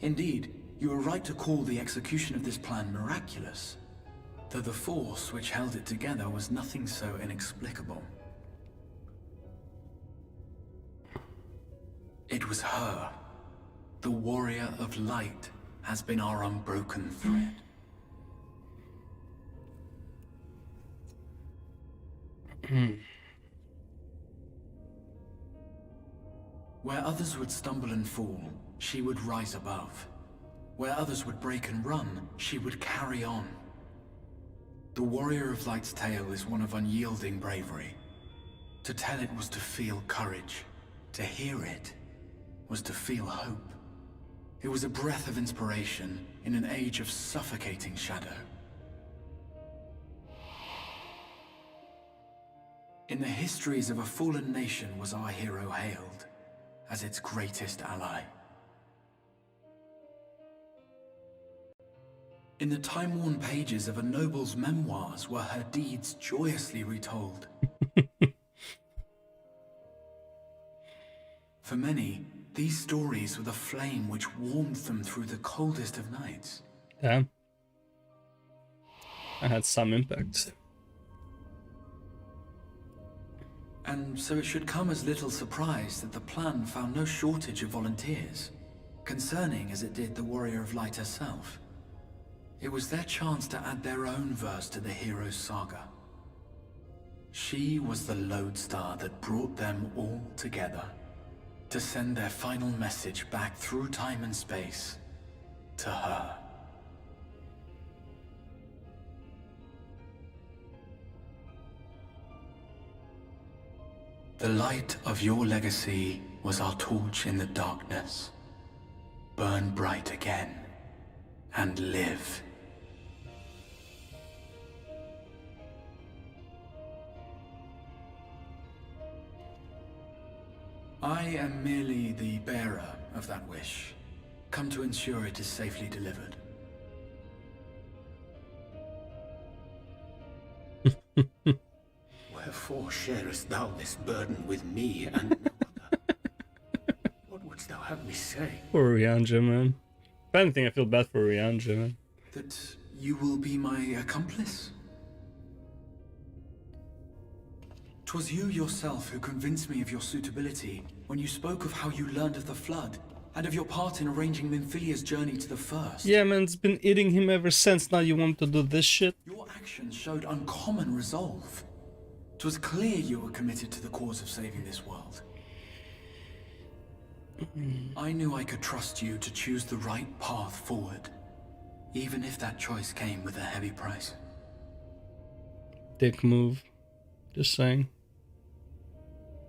Indeed, you are right to call the execution of this plan miraculous, though the force which held it together was nothing so inexplicable. It was her. The warrior of light has been our unbroken thread. Where others would stumble and fall, she would rise above. Where others would break and run, she would carry on. The warrior of light's tale is one of unyielding bravery. To tell it was to feel courage. To hear it was to feel hope. It was a breath of inspiration in an age of suffocating shadow. In the histories of a fallen nation was our hero hailed as its greatest ally. In the time-worn pages of a noble's memoirs were her deeds joyously retold. For many, these stories were the flame which warmed them through the coldest of nights. Damn. I had some impact. And so it should come as little surprise that the plan found no shortage of volunteers, concerning as it did the Warrior of Light herself. It was their chance to add their own verse to the hero's saga. She was the lodestar that brought them all together, to send their final message back through time and space to her. The light of your legacy was our torch in the darkness. Burn bright again and live. I am merely the bearer of that wish, come to ensure it is safely delivered. Wherefore sharest thou this burden with me and no other? What wouldst thou have me say? Poor Ryanja, man. If anything, I feel bad for Ryanja, man. That you will be my accomplice? 'Twas you yourself who convinced me of your suitability when you spoke of how you learned of the Flood, and of your part in arranging Minthilia's journey to the First. Yeah, man, it's been eating him ever since. Now you want to do this shit? Your actions showed uncommon resolve. 'Twas clear you were committed to the cause of saving this world. I knew I could trust you to choose the right path forward, even if that choice came with a heavy price. Dick move. Just saying.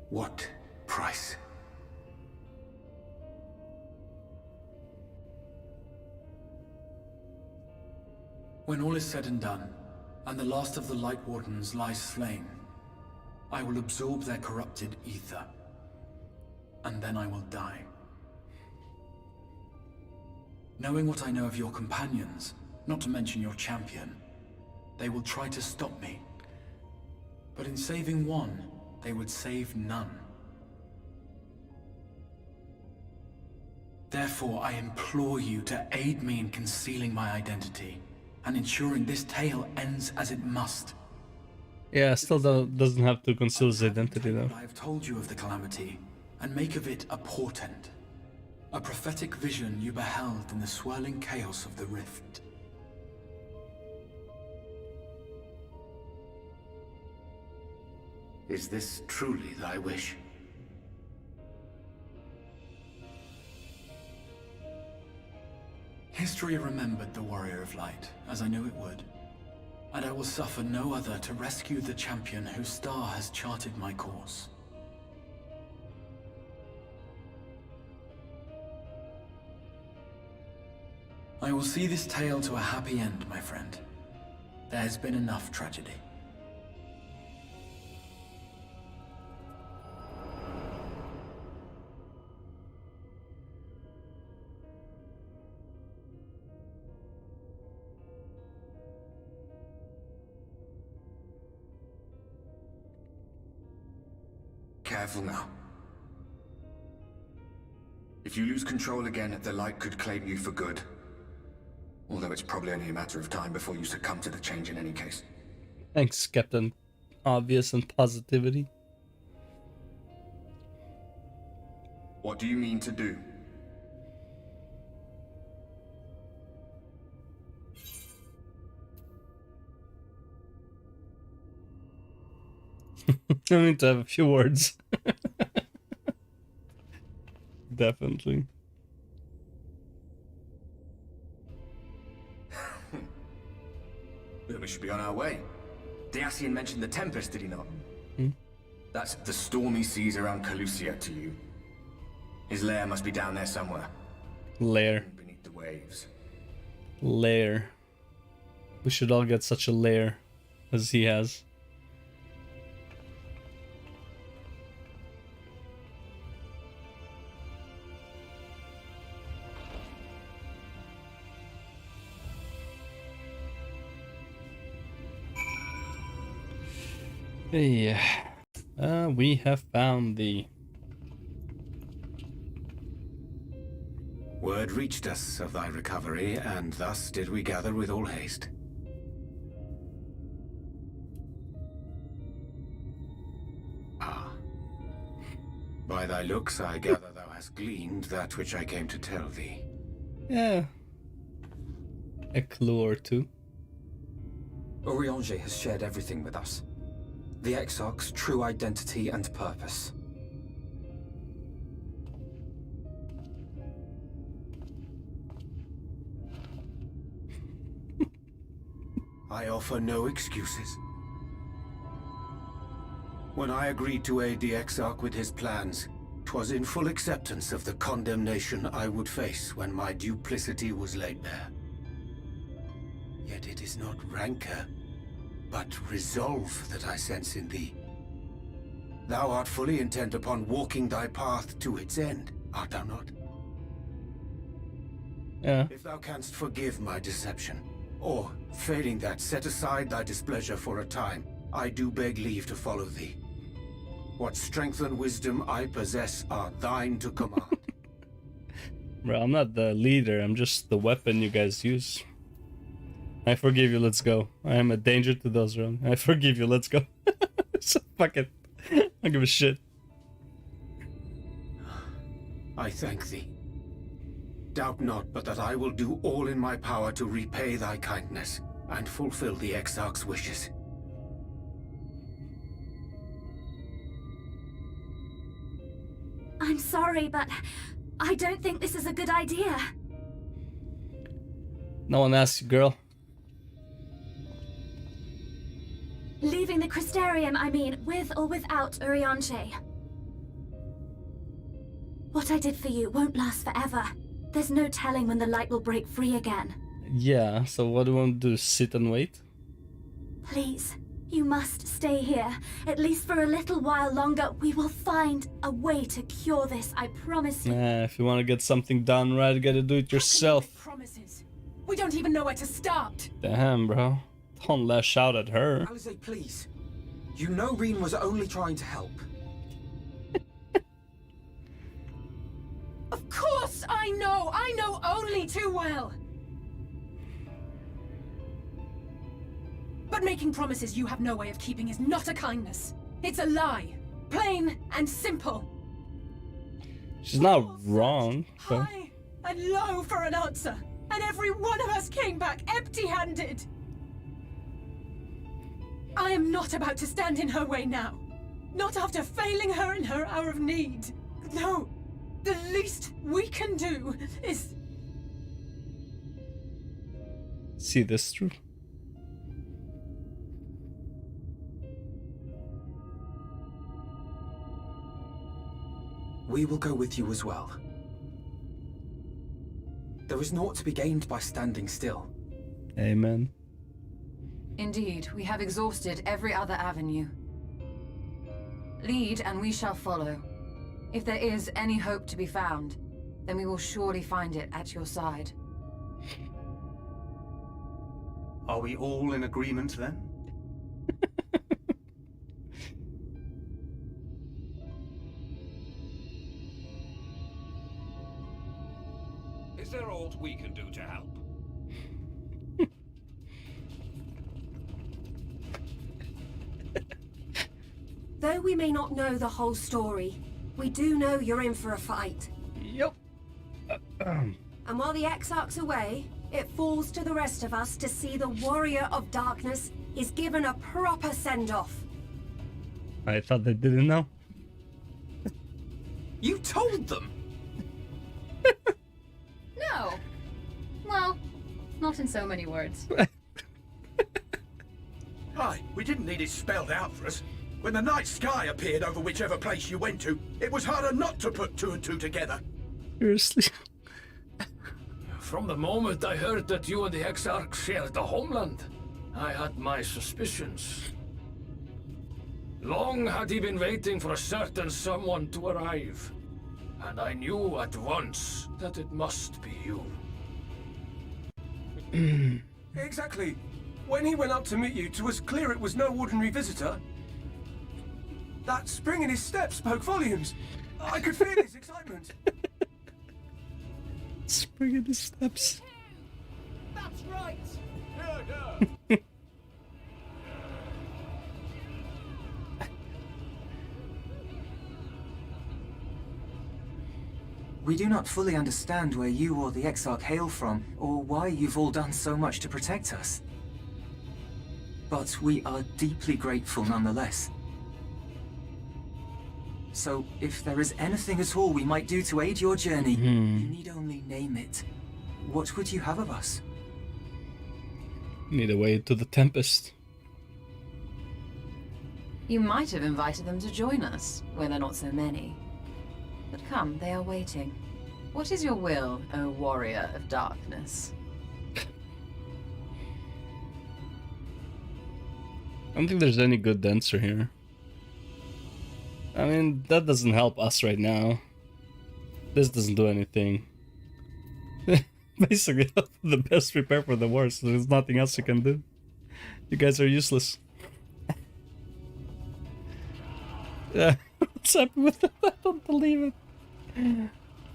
What price? When all is said and done, and the last of the Light Wardens lies slain, I will absorb their corrupted ether, and then I will die. Knowing what I know of your companions, not to mention your champion, they will try to stop me. But in saving one, they would save none. Therefore, I implore you to aid me in concealing my identity, and ensuring this tale ends as it must. Yeah, still doesn't have to conceal his identity though. I have told you of the calamity, and make of it a portent. A prophetic vision you beheld in the swirling chaos of the rift. Is this truly thy wish? History remembered the Warrior of Light, as I knew it would. And I will suffer no other to rescue the champion whose star has charted my course. I will see this tale to a happy end, my friend. There has been enough tragedy. Careful now. If you lose control again, the light could claim you for good. Although it's probably only a matter of time before you succumb to the change in any case. Thanks, Captain Obvious and Positivity. What do you mean to do? I need to have a few words. Definitely. We should be on our way. Dacian mentioned the Tempest, did he not? Hmm? That's the stormy seas around Kholusia to you. His lair must be down there somewhere. Lair. Beneath the waves. Lair. We should all get such a lair as he has. Yeah. We have found the... Word reached us of thy recovery, and thus did we gather with all haste. Ah. By thy looks, I gather thou hast gleaned that which I came to tell thee. Yeah. A clue or two. Urianger has shared everything with us. The Exarch's true identity and purpose. I offer no excuses. When I agreed to aid the Exarch with his plans, 'twas in full acceptance of the condemnation I would face when my duplicity was laid bare. Yet it is not rancor, but resolve that I sense in thee. Thou art fully intent upon walking thy path to its end, art thou not? Yeah. If thou canst forgive my deception, or, failing that, set aside thy displeasure for a time, I do beg leave to follow thee. What strength and wisdom I possess are thine to command. Bro, I'm not the leader, I'm just the weapon you guys use. I forgive you, let's go. I am a danger to those around. I forgive you, let's go. So fuck it. I don't give a shit. I thank thee. Doubt not but that I will do all in my power to repay thy kindness and fulfill the Exarch's wishes. I'm sorry, but I don't think this is a good idea. No one asked you, girl. Leaving the Crystarium, I mean, with or without Urianger. What I did for you won't last forever. There's no telling when the light will break free again. Yeah, so what do you want to do? Sit and wait? Please, you must stay here. At least for a little while longer. We will find a way to cure this, I promise you. Nah, if you want to get something done right, you gotta do it yourself. Promises. We don't even know where to start. Damn, bro. Don't lash out at her. Alize, please. You know Reen was only trying to help. Of course I know! I know only too well! But making promises you have no way of keeping is not a kindness. It's a lie. Plain and simple. She's not wrong, but... High and low for an answer. And every one of us came back empty-handed. I am not about to stand in her way now. Not after failing her in her hour of need. No. The least we can do is... See this through. We will go with you as well. There is naught to be gained by standing still. Amen. Indeed, we have exhausted every other avenue. Lead, and we shall follow. If there is any hope to be found, then we will surely find it at your side. Are we all in agreement then? Is there aught we can do to help? Though we may not know the whole story, we do know you're in for a fight. Yep. And while the Exarch's away, it falls to the rest of us to see the Warrior of Darkness is given a proper send-off. I thought they didn't know. You told them? No. Well, not in so many words. Aye, we didn't need it spelled out for us. When the night sky appeared over whichever place you went to, it was harder not to put two and two together. Seriously. From the moment I heard that you and the Exarch shared the homeland, I had my suspicions. Long had he been waiting for a certain someone to arrive, and I knew at once that it must be you. Exactly. When he went up to meet you, it was clear it was no ordinary visitor. That spring in his step spoke volumes. I could feel his excitement. Spring in his steps. That's right. We do not fully understand where you or the Exarch hail from, or why you've all done so much to protect us. But we are deeply grateful nonetheless. So, if there is anything at all we might do to aid your journey, you need only name it. What would you have of us? Need a way to the Tempest. You might have invited them to join us, where there are not so many. But come, they are waiting. What is your will, O Warrior of Darkness? I don't think there's any good answer here. I mean, that doesn't help us right now. This doesn't do anything. Basically, the best prepare for the worst. There's nothing else you can do. You guys are useless. Yeah, what's happening with that? I don't believe it.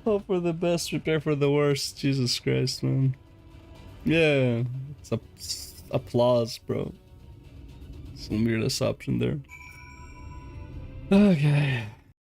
Hope for the best, prepare for the worst. Jesus Christ, man. Yeah, it's applause, bro. Some weirdest option there. Okay.